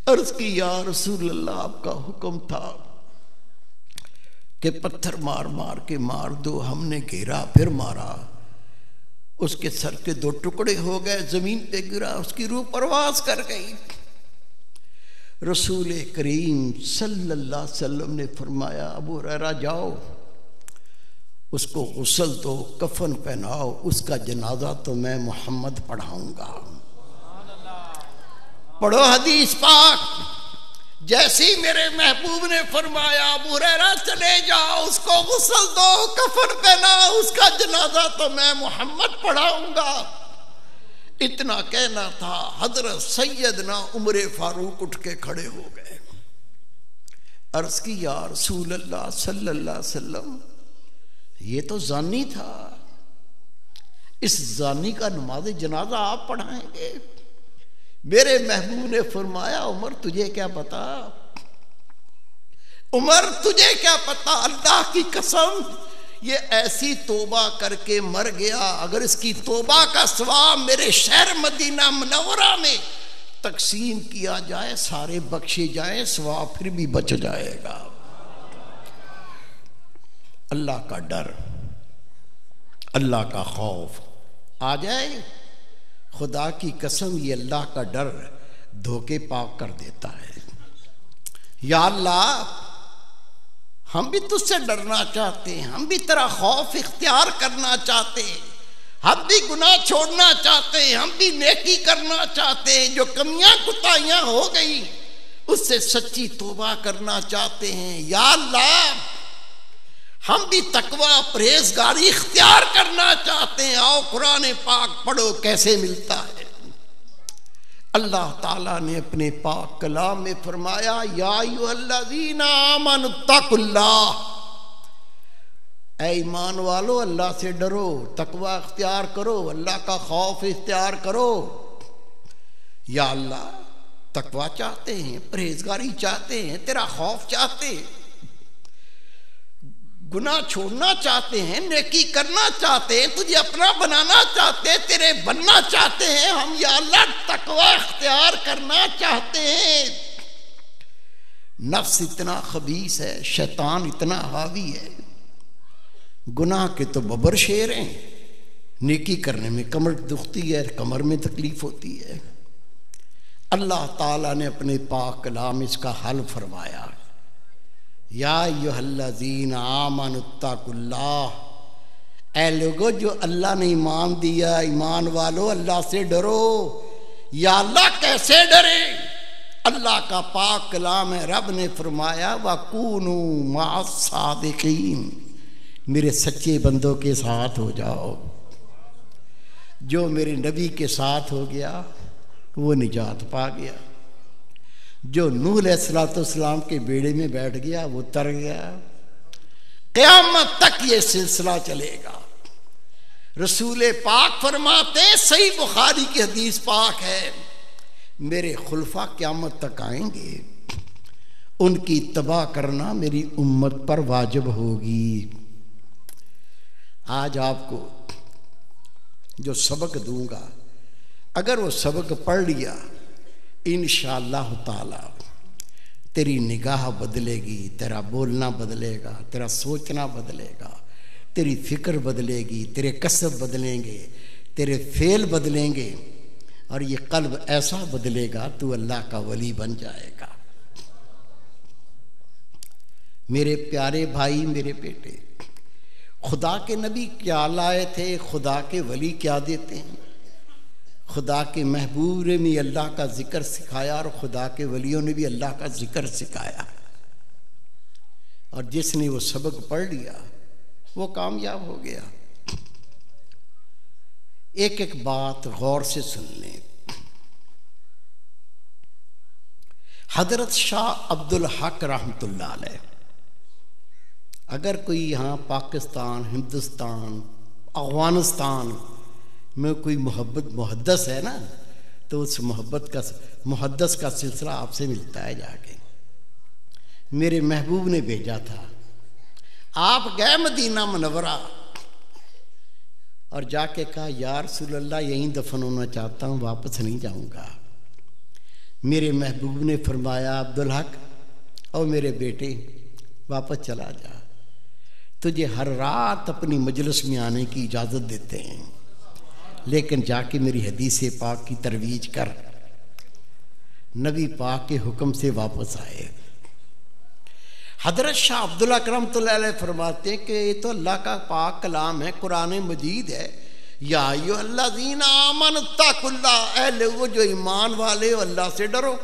अर्ज की, या रसूल अल्लाह, आपका हुक्म था कि पत्थर मार मार के मार दो। हमने घेरा, फिर मारा, उसके सर के 2 टुकड़े हो गए, जमीन पे गिरा, उसकी रूह परवास कर गई। रसूल करीम सल्लल्लाहु अलैहि वसल्लम ने फरमाया, अबू हुरैरा जाओ, उसको गुस्ल दो, कफन पहनाओ, उसका जनाजा तो मैं मोहम्मद पढ़ाऊंगा। पढ़ो हदीस पाक। जैसे ही मेरे महबूब ने फरमाया, अबू हुरैरा चले जाओ, उसको गुस्ल दो, कफन पहनाओ, उसका जनाजा तो मैं मोहम्मद पढ़ाऊंगा। इतना कहना था, हजरत सैयदना उमर फारूक उठ के खड़े हो गए। अर्ज की, या रसूल अल्लाह सल्लल्लाहु अलैहि वसल्लम, ये तो जानी था, इस जानी का नमाज जनाजा आप पढ़ाएंगे? मेरे महबूब ने फरमाया, उमर तुझे क्या पता, उमर तुझे क्या पता, अल्लाह की कसम ये ऐसी तौबा करके मर गया, अगर इसकी तौबा का सवाब मेरे शहर मदीना मुनव्वरा में तकसीम किया जाए, सारे बख्शे जाए, सवाब फिर भी बच जाएगा। अल्लाह का डर, अल्लाह का खौफ आ जाए, खुदा की कसम ये अल्लाह का डर धोखे पाक कर देता है। या अल्लाह, हम भी तुझसे डरना चाहते हैं, हम भी तेरा खौफ इख्तियार करना चाहते हैं, हम भी गुनाह छोड़ना चाहते हैं, हम भी नेकी करना चाहते हैं, जो कमियां कुताहियां हो गई उससे सच्ची तौबा करना चाहते हैं। या अल्लाह, हम भी तकवा परहेजगारी इख्तियार करना चाहते हैं। आओ कुरान पाक पढ़ो कैसे मिलता है। अल्लाह ताला ने अपने पाक कलाम में फरमाया, या अय्युहल्लज़ीना आमनुत्तकुल्लाह, ऐ ईमान वालो अल्लाह से डरो, तकवा इख्तियार करो, अल्लाह का खौफ इख्तियार करो। या अल्लाह, तकवा चाहते हैं, परहेजगारी चाहते हैं, तेरा खौफ चाहते हैं, गुनाह छोड़ना चाहते हैं, नेकी करना चाहते हैं, तुझे अपना बनाना चाहते हैं, तेरे बनना चाहते हैं। हम या अल्लाह तकवा इख्तियार करना चाहते हैं। नफ्स इतना खबीस है, शैतान इतना हावी है, गुनाह के तो बबर शेर हैं, नेकी करने में कमर दुखती है, कमर में तकलीफ होती है। अल्लाह ताला ने अपने पाक कलाम इसका हल फरमाया, या अय्युहल्लज़ीना आमनुत्तकुल्लाह, ऐ लोगो जो अल्लाह ने ईमान दिया, ईमान वालो अल्लाह से डरो। या अल्लाह कैसे डरे? अल्लाह का पाक कलाम है, रब ने फरमाया, वकूनू मअस-सादिकीन, मेरे सच्चे बंदों के साथ हो जाओ। जो मेरे नबी के साथ हो गया वो निजात पा गया, जो नूह अलैहिस्सलाम के बेड़े में बैठ गया वो तर गया। क़यामत तक ये सिलसिला चलेगा। रसूल पाक फरमाते, सही बुखारी की हदीस पाक है, मेरे खुलफा क़यामत तक आएंगे, उनकी तबाह करना मेरी उम्मत पर वाजिब होगी। आज आपको जो सबक दूंगा, अगर वो सबक पढ़ लिया, इंशाअल्लाह ताला तेरी निगाह बदलेगी, तेरा बोलना बदलेगा, तेरा सोचना बदलेगा, तेरी फिक्र बदलेगी, तेरे कसब बदलेंगे, तेरे फेल बदलेंगे, और ये कल्ब ऐसा बदलेगा तू अल्लाह का वली बन जाएगा। मेरे प्यारे भाई, मेरे बेटे, खुदा के नबी क्या लाए थे, खुदा के वली क्या देते हैं? खुदा के महबूब ने भी अल्लाह का जिक्र सिखाया और खुदा के वलियों ने भी अल्लाह का जिक्र सिखाया, और जिसने वो सबक पढ़ लिया वो कामयाब हो गया। एक एक बात गौर से सुन लें। हजरत शाह अब्दुल हक रहमतुल्लाह अलैह, अगर कोई यहाँ पाकिस्तान, हिंदुस्तान, अफगानिस्तान में कोई मुहद्दस है ना, तो उस मुहद्दस का सिलसिला आपसे मिलता है जाके। मेरे महबूब ने भेजा था, आप गए मदीना मुनव्वरा और जाके कहा, या रसूल अल्लाह यहीं दफन होना चाहता हूँ, वापस नहीं जाऊँगा। मेरे महबूब ने फरमाया, अब्दुल हक और मेरे बेटे वापस चला जा, तुझे हर रात अपनी मजलिस में आने की इजाज़त देते हैं, लेकिन जाके मेरी हदीस पाक की तरवीज कर। नबी पाक के हुक्म से वापस आए। हजरत शाह अब्दुल्ला करमतुल्लाह अलैह फरमाते हैं कि ये तो अल्लाह का पाक कलाम है, कुरान मजीद है। या अय्युहल्लज़ीना आमनुत्तकुल्लाह, ऐ लोगो जो ईमान वाले हो अल्लाह से डरो।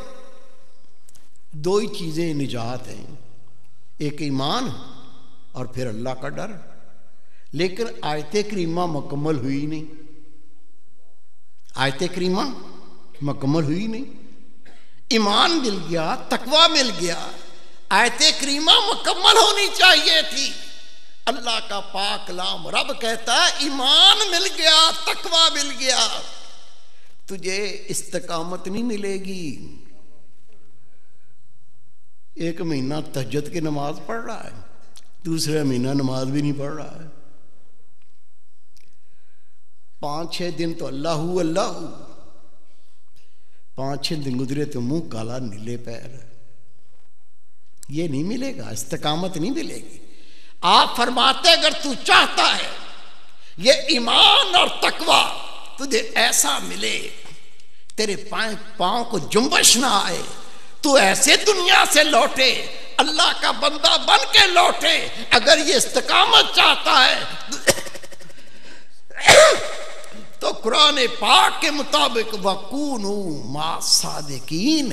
दो ही चीज़ें निजात हैं, एक ईमान और फिर अल्लाह का डर। लेकिन आयत करीमा मुकम्मल हुई नहीं, आयत करीमा मुकम्मल हुई नहीं। ईमान मिल गया, तकवा मिल गया, आयत करीमा मुकम्मल होनी चाहिए थी। अल्लाह का पाक कलाम रब कहता है ईमान मिल गया, तकवा मिल गया, तुझे इस्तिकामत नहीं मिलेगी। एक महीना तहज्जुद की नमाज पढ़ रहा है, दूसरा महीना नमाज भी नहीं पढ़ रहा है। 5-6 दिन तो अल्लाह अल्लाह, 5-6 दिन गुजरे तो मुंह काला नीले पैर। ये नहीं मिलेगा, इस्तिकामत नहीं मिलेगी। आप फरमाते अगर तू चाहता है ये ईमान और तकवा तुझे ऐसा मिले, तेरे पांव को जुम्बश ना आए, तू ऐसे दुनिया से लौटे, अल्लाह का बंदा बन के लौटे, अगर ये इस्तिकामत चाहता है तो कुरान पाक के मुताबिक वकूनू मा सादिकीन,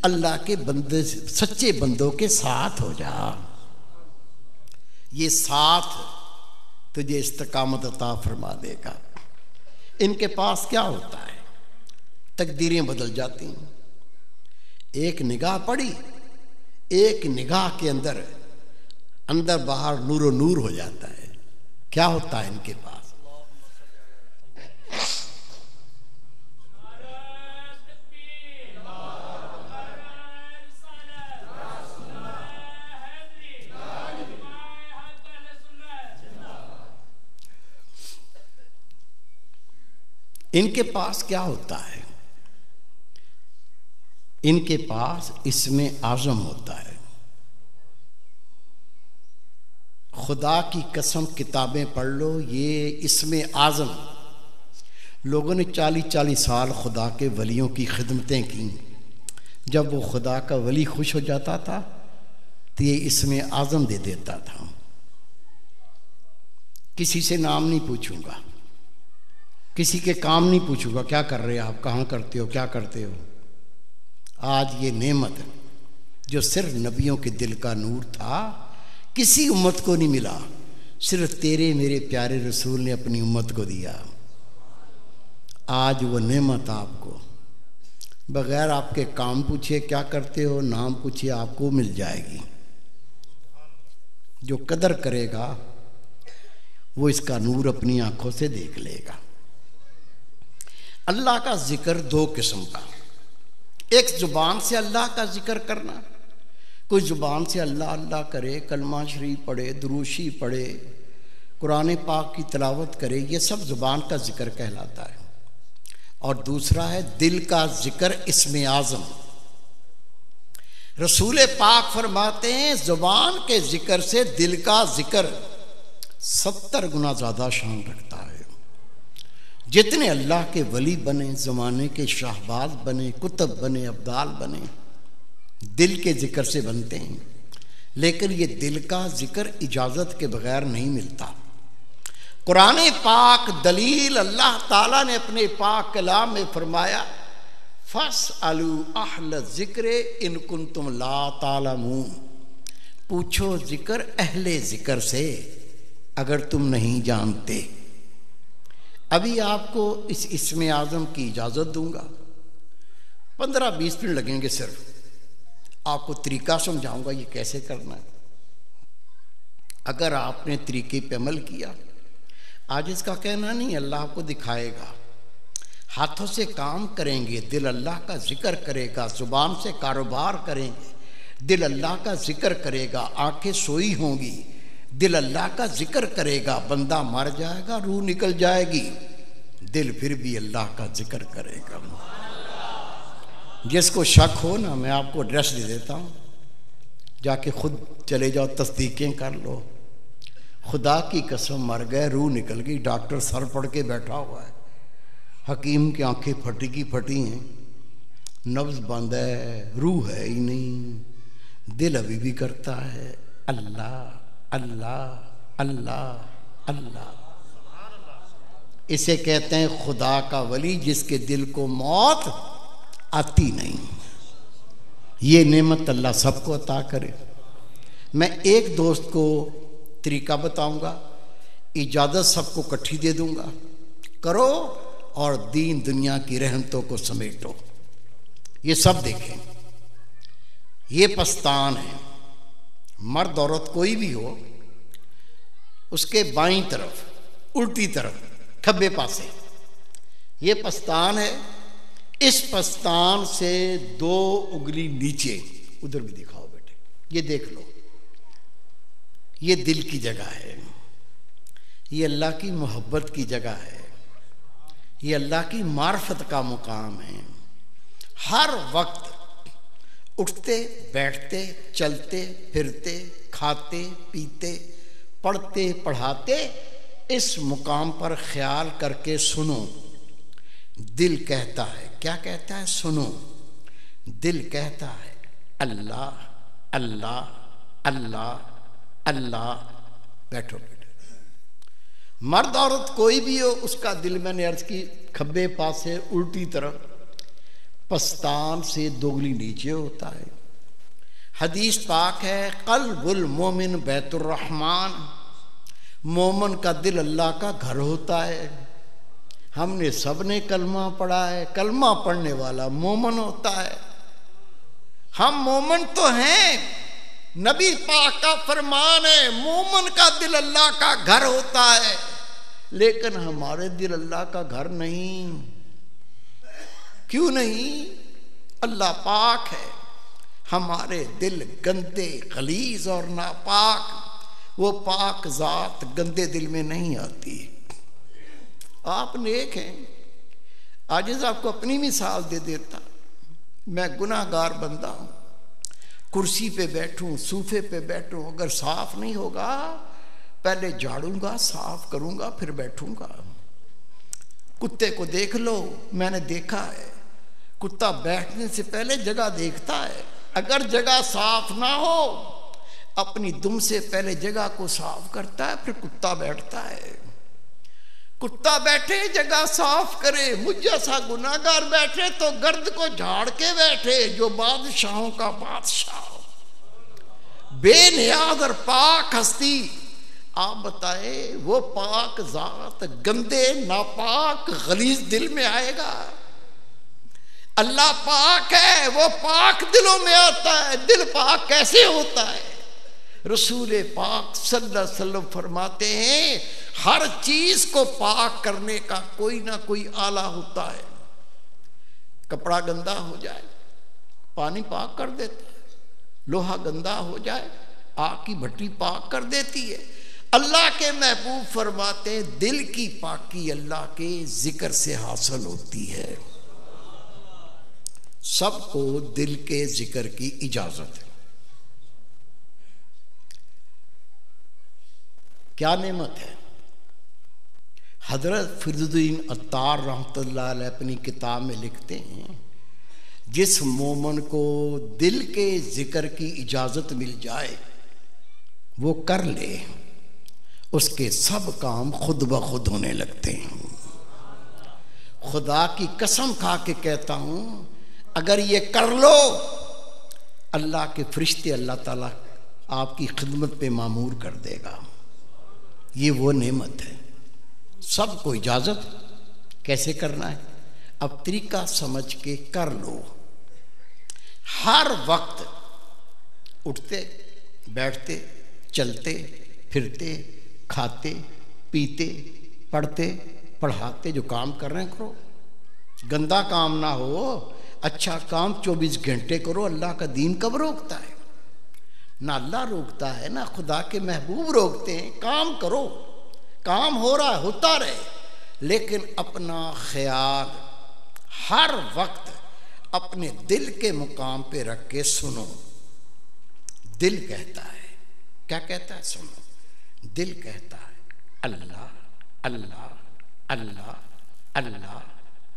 अल्लाह के बंदे सच्चे बंदों के साथ हो जा। ये साथ तुझे इस्तिकामत अता फरमा देगा। इनके पास क्या होता है, तकदीरें बदल जाती हैं। एक निगाह पड़ी, एक निगाह के अंदर अंदर बाहर नूरो नूर हो जाता है। क्या होता है इनके पास? इनके पास क्या होता है? इनके पास इसमें आज़म होता है। खुदा की कसम किताबें पढ़ लो, ये इसमें आज़म। लोगों ने 40-40 साल खुदा के वलियों की खिदमतें की। जब वो खुदा का वली खुश हो जाता था तो ये इसमें आज़म दे देता था। किसी से नाम नहीं पूछूंगा, किसी के काम नहीं पूछूंगा, क्या कर रहे हो आप, कहाँ करते हो, क्या करते हो। आज ये नेमत जो सिर्फ नबियों के दिल का नूर था, किसी उम्मत को नहीं मिला, सिर्फ तेरे मेरे प्यारे रसूल ने अपनी उम्मत को दिया। आज वो नेमत आपको बगैर आपके काम पूछे क्या करते हो, नाम पूछे आपको मिल जाएगी। जो कदर करेगा वो इसका नूर अपनी आंखों से देख लेगा। अल्लाह का जिक्र दो किस्म का, एक जुबान से अल्लाह का जिक्र करना, कोई जुबान से अल्लाह अल्लाह करे, कलमा शरीफ पढ़े, दुरूशी पढ़े, कुरान पाक की तिलावत करे, ये सब जुबान का जिक्र कहलाता है। और दूसरा है दिल का जिक्र, इसमें आज़म। रसूल पाक फरमाते हैं जुबान के जिक्र से दिल का जिक्र 70 गुना ज़्यादा शान रखता है। जितने अल्लाह के वली बने, ज़माने के शाहबाज बने, कुतुब बने, अब्दाल बने, दिल के जिक्र से बनते हैं। लेकिन ये दिल का जिक्र इजाज़त के बगैर नहीं मिलता। कुरान पाक दलील, अल्लाह ताला ने अपने पाक कलाम में फरमाया फस्अलू अहल ज़िक्र इन कुंतुम ला तालमून, पूछो जिक्र अहले जिक्र से अगर तुम नहीं जानते। अभी आपको इस इसमें आज़म की इजाज़त दूंगा, 15-20 मिनट लगेंगे, सिर्फ आपको तरीका समझाऊंगा ये कैसे करना है। अगर आपने तरीके पे अमल किया, आज इसका कहना नहीं, अल्लाह आपको दिखाएगा। हाथों से काम करेंगे, दिल अल्लाह का जिक्र करेगा, जुबान से कारोबार करेंगे, दिल अल्लाह का जिक्र करेगा, आंखें सोई होंगी, दिल अल्लाह का जिक्र करेगा, बंदा मर जाएगा, रूह निकल जाएगी, दिल फिर भी अल्लाह का जिक्र करेगा। जिसको शक हो ना, मैं आपको एड्रेस दे देता हूँ, जाके खुद चले जाओ, तस्दीकें कर लो। खुदा की कसम मर गए, रूह निकल गई। डॉक्टर सर पड़ के बैठा हुआ है, हकीम की आंखें फटी की फटी हैं, नब्ज बंद है, रूह है ही नहीं, दिल अभी भी करता है अल्लाह अल्लाह अल्लाह अल्लाह। इसे कहते हैं खुदा का वली, जिसके दिल को मौत आती नहीं। ये नेमत अल्लाह सबको अता करे। मैं एक दोस्त को तरीका बताऊंगा, इजाज़त सबको इकट्ठी दे दूंगा, करो और दीन दुनिया की रहमतों को समेटो। ये सब देखें, ये पस्तान है। मर्द औरत कोई भी हो, उसके बाईं तरफ उल्टी तरफ खब्बे पासे ये पस्तान है। इस पस्तान से 2 उंगली नीचे, उधर भी दिखाओ बेटे, ये देख लो, ये दिल की जगह है, ये अल्लाह की मोहब्बत की जगह है, ये अल्लाह की मार्फत का मुकाम है। हर वक्त उठते बैठते चलते फिरते खाते पीते पढ़ते पढ़ाते इस मुकाम पर ख्याल करके सुनो। दिल कहता है, क्या कहता है? सुनो। दिल कहता है अल्लाह अल्लाह अल्लाह अल्लाह। बैठो बैठो। मर्द औरत कोई भी हो, उसका दिल, मैंने अर्ज की, खब्बे पासे उल्टी तरफ पस्तान से 2 उंगली नीचे होता है। हदीस पाक है, कल्बुल मोमिन बैतुर रहमान, मोमन का दिल अल्लाह का घर होता है। हमने सबने कलमा पढ़ा है, कलमा पढ़ने वाला मोमन होता है। हम मोमन तो हैं, नबी पाक का फरमान है, मोमन का दिल अल्लाह का घर होता है, लेकिन हमारे दिल अल्लाह का घर नहीं। क्यों नहीं? अल्लाह पाक है, हमारे दिल गंदे गलीज और नापाक, वो पाक जात गंदे दिल में नहीं आती। आप नेक हैं। आजिज आपको अपनी मिसाल दे देता, मैं गुनाहगार बंदा हूं, कुर्सी पे बैठूं, सूफे पे बैठूं, अगर साफ नहीं होगा पहले झाड़ूंगा, साफ करूंगा, फिर बैठूंगा। कुत्ते को देख लो, मैंने देखा है, कुत्ता बैठने से पहले जगह देखता है। अगर जगह साफ ना हो, अपनी दुम से पहले जगह को साफ करता है, फिर कुत्ता बैठता है। कुत्ता बैठे जगह साफ करे, मुझ जैसा गुनाहगार बैठे तो गर्द को झाड़ के बैठे। जो बादशाहों का बादशाह, बेनियाज और पाक हस्ती, आप बताए वो पाक जात गंदे नापाक गलीज दिल में आएगा? अल्लाह पाक है, वो पाक दिलों में आता है। दिल पाक कैसे होता है? रसूल पाक सल्लल्लाहु अलैहि वसल्लम फरमाते हैं, हर चीज को पाक करने का कोई ना कोई आला होता है। कपड़ा गंदा हो जाए, पानी पाक कर देता है। लोहा गंदा हो जाए, आग की भट्टी पाक कर देती है। अल्लाह के महबूब फरमाते हैं, दिल की पाकी अल्लाह के जिक्र से हासिल होती है। सबको दिल के जिक्र की इजाजत है। क्या नेमत है? हजरत फरीदुद्दीन अत्तार रहमतुल्लाह अलैह अपनी किताब में लिखते हैं, जिस मोमन को दिल के जिक्र की इजाजत मिल जाए वो कर ले, उसके सब काम खुद ब खुद होने लगते हैं। खुदा की कसम खा के कहता हूं, अगर ये कर लो, अल्लाह के फरिश्ते अल्लाह ताला आपकी खिदमत पे मामूर कर देगा। ये वो नेमत है। सबको इजाजत कैसे करना है, अब तरीका समझ के कर लो। हर वक्त उठते बैठते चलते फिरते खाते पीते पढ़ते पढ़ाते जो काम कर रहे हैं करो। गंदा काम ना हो, अच्छा काम 24 घंटे करो। अल्लाह का दीन कब रोकता है? ना अल्लाह रोकता है, ना खुदा के महबूब रोकते हैं। काम करो, काम हो रहा है होता रहे, लेकिन अपना ख्याल हर वक्त अपने दिल के मुकाम पे रख के सुनो। दिल कहता है, क्या कहता है? सुनो। दिल कहता है अल्लाह अल्लाह अल्लाह अल्लाह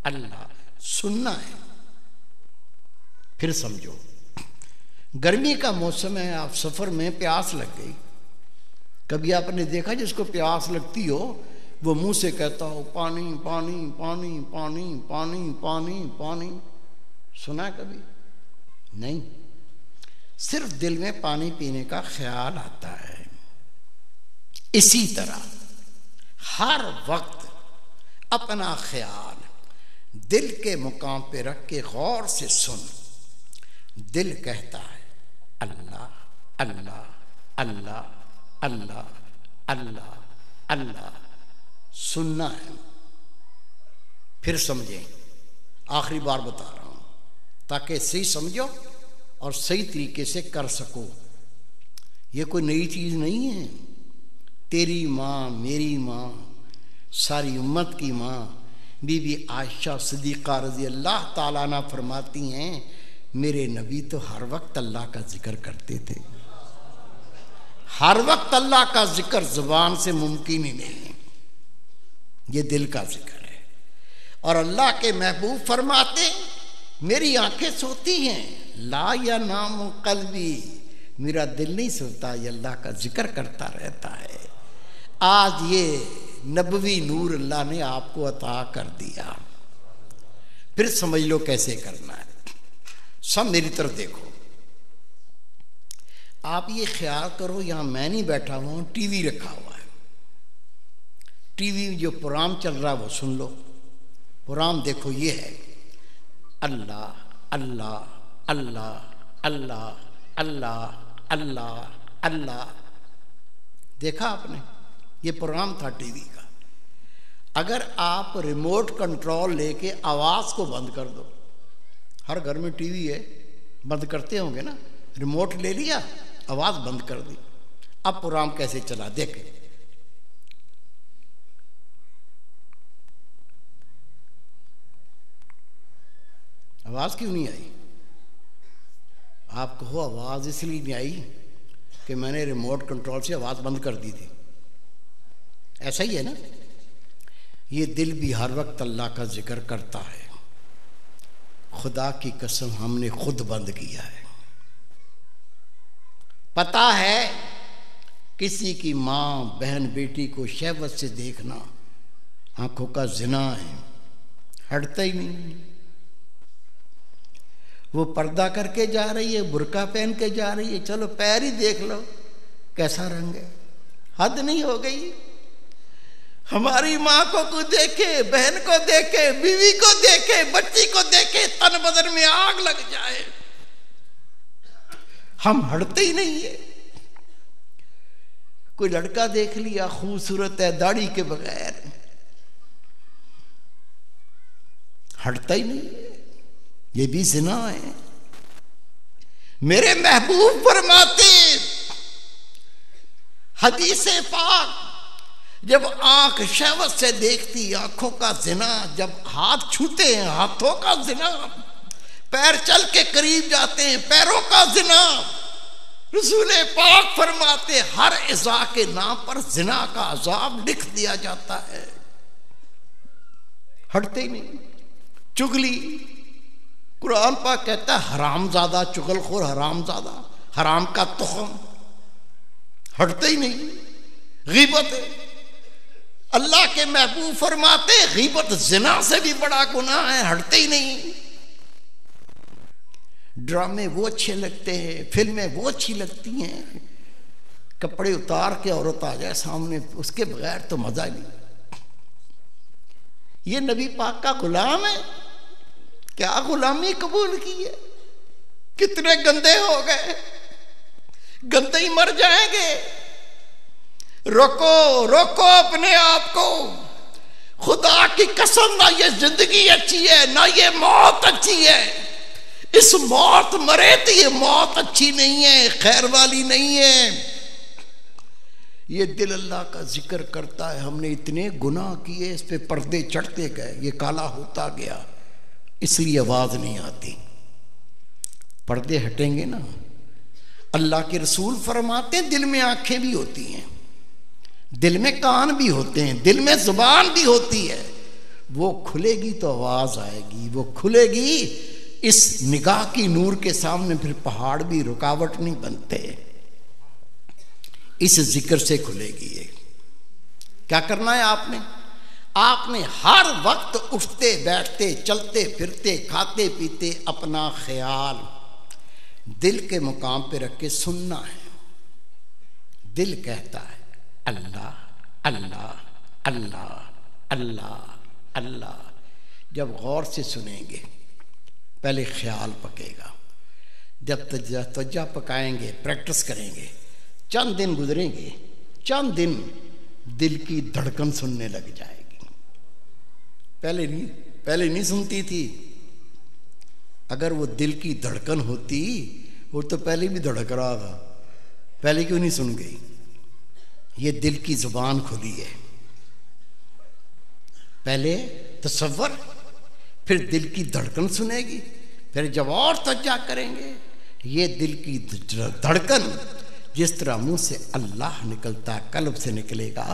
अल्लाह। सुनना है। फिर समझो, गर्मी का मौसम है, आप सफर में प्यास लग गई। कभी आपने देखा जिसको प्यास लगती हो वो मुंह से कहता हो पानी पानी पानी पानी पानी पानी पानी? सुना है कभी? नहीं। सिर्फ दिल में पानी पीने का ख्याल आता है। इसी तरह हर वक्त अपना ख्याल दिल के मुकाम पे रख के गौर से सुन। दिल कहता है अल्लाह अल्लाह अल्लाह अल्लाह अल्लाह अल्लाह। सुनना है। फिर समझें। आखिरी बार बता रहा हूं ताकि सही समझो और सही तरीके से कर सको। ये कोई नई चीज नहीं है। तेरी माँ, मेरी माँ, सारी उम्मत की माँ बीबी आयशा सिद्दीक़ा रज़ी अल्लाह ताला अन्हा फरमाती हैं, मेरे नबी तो हर वक्त अल्लाह का जिक्र करते थे। हर वक्त अल्लाह का जिक्र जुबान से मुमकिन ही नहीं है। ये दिल का जिक्र है। और अल्लाह के महबूब फरमाते, मेरी आंखें सोती हैं, ला या नाम कल्बी, मेरा दिल नहीं सोता, ये अल्लाह का जिक्र करता रहता है। आज ये नबवी नूर अल्लाह ने आपको अता कर दिया। फिर समझ लो कैसे करना है। सब मेरी तरफ देखो। आप ये ख्याल करो, यहां मैं नहीं बैठा हुआ हूं, टीवी रखा हुआ है। टीवी जो प्रोग्राम चल रहा है वो सुन लो। प्रोग्राम देखो, ये है अल्लाह अल्लाह अल्लाह अल्लाह अल्लाह अल्लाह अल्लाह। देखा आपने? ये प्रोग्राम था टीवी का। अगर आप रिमोट कंट्रोल लेके आवाज को बंद कर दो, हर घर में टीवी है, बंद करते होंगे ना, रिमोट ले लिया, आवाज बंद कर दी, अब प्रोग्राम कैसे चला देख। आवाज क्यों नहीं आई? आप कहो आवाज इसलिए नहीं आई कि मैंने रिमोट कंट्रोल से आवाज बंद कर दी थी। ऐसा ही है ना। ये दिल भी हर वक्त अल्लाह का जिक्र करता है। खुदा की कसम हमने खुद बंद किया है। पता है किसी की माँ बहन बेटी को शहवत से देखना आंखों का जिना है, हटता ही नहीं। वो पर्दा करके जा रही है, बुर्का पहन के जा रही है, चलो पैर ही देख लो कैसा रंग है। हद नहीं हो गई? हमारी माँ को देखे, बहन को देखे, बीवी को देखे, बच्ची को देखे, तन बदन में आग लग जाए, हम हटते ही नहीं है। कोई लड़का देख लिया खूबसूरत है दाढ़ी के बगैर, हटता ही नहीं है। ये भी जिना है। मेरे महबूब फरमाते, हदीसे पाक, जब आंख शहवत से देखती, आंखों का जिना, जब हाथ छूते हैं हाथों का जिना, पैर चल के करीब जाते हैं पैरों का जिना। रसूल पाक फरमाते, हर इज़ा के नाम पर जिना का अजाब लिख दिया जाता है। हटते ही नहीं। चुगली, कुरान पाक कहता है हरामजादा, चुगलखोर हरामजादा, हराम का तुखम, हटते ही नहीं। गीबत, अल्लाह के महबूब फरमाते गीबत जिना से भी बड़ा गुनाह है, हटते ही नहीं। ड्रामे वो अच्छे लगते हैं, फिल्में वो अच्छी लगती हैं, कपड़े उतार के औरत आ जाए सामने, उसके बगैर तो मजा ही नहीं। ये नबी पाक का गुलाम है, क्या गुलामी कबूल की है। कितने गंदे हो गए, गंदे ही मर जाएंगे। रोको रोको अपने आप को। खुदा की कसम, ना ये जिंदगी अच्छी है ना ये मौत अच्छी है। इस मौत मरे तो ये मौत अच्छी नहीं है, खैर वाली नहीं है। ये दिल अल्लाह का जिक्र करता है। हमने इतने गुनाह किए, इस पे पर्दे चढ़ते गए, ये काला होता गया, इसलिए आवाज नहीं आती। पर्दे हटेंगे ना। अल्लाह के रसूल फरमाते हैं दिल में आंखें भी होती हैं, दिल में कान भी होते हैं, दिल में जुबान भी होती है। वो खुलेगी तो आवाज आएगी, वो खुलेगी। इस निगाह की नूर के सामने फिर पहाड़ भी रुकावट नहीं बनते। इस जिक्र से खुलेगी ये। क्या करना है आपने? आपने हर वक्त उठते बैठते चलते फिरते खाते पीते अपना ख्याल दिल के मुकाम पे रख के सुनना है। दिल कहता है अल्लाह अल्लाह अल्लाह अल्लाह अल्लाह। जब गौर से सुनेंगे पहले ख्याल पकेगा, जब तवज्जो पकाएंगे, प्रैक्टिस करेंगे, चंद दिन गुजरेंगे, चंद दिन दिल की धड़कन सुनने लग जाएगी। पहले नहीं सुनती थी। अगर वो दिल की धड़कन होती, वो तो पहले भी धड़क रहा था, पहले क्यों नहीं सुन गई? ये दिल की जुबान खुली है। पहले तसव्वुर, फिर दिल की धड़कन सुनेगी, फिर जब और तवज्जो करेंगे, ये दिल की धड़कन जिस तरह मुंह से अल्लाह निकलता, कल्ब से निकलेगा,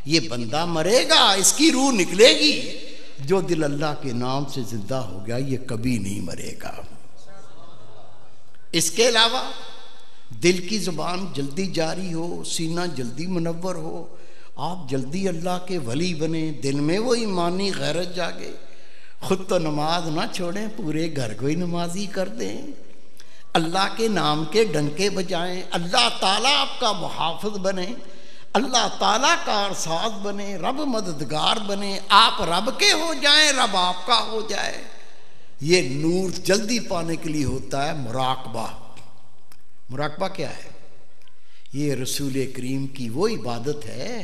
ये बंदा मरेगा, इसकी रूह निकलेगी। जो दिल अल्लाह के नाम से जिंदा हो गया, ये कभी नहीं मरेगा। इसके अलावा दिल की जुबान जल्दी जारी हो, सीना जल्दी मुनव्वर हो, आप जल्दी अल्लाह के वली बने, दिल में वो ईमानी गैरत जागे, खुद तो नमाज ना छोड़ें, पूरे घर को ही नमाजी कर दें, अल्लाह के नाम के डंके बजाएं, अल्लाह ताला आपका मुहाफिज बने, अल्लाह ताला का अरसाद बने, रब मददगार बने, आप रब के हो जाएं, रब आपका हो जाए। ये नूर जल्दी पाने के लिए होता है मुराकबा। मुराकबा क्या है? ये रसूल करीम की वो इबादत है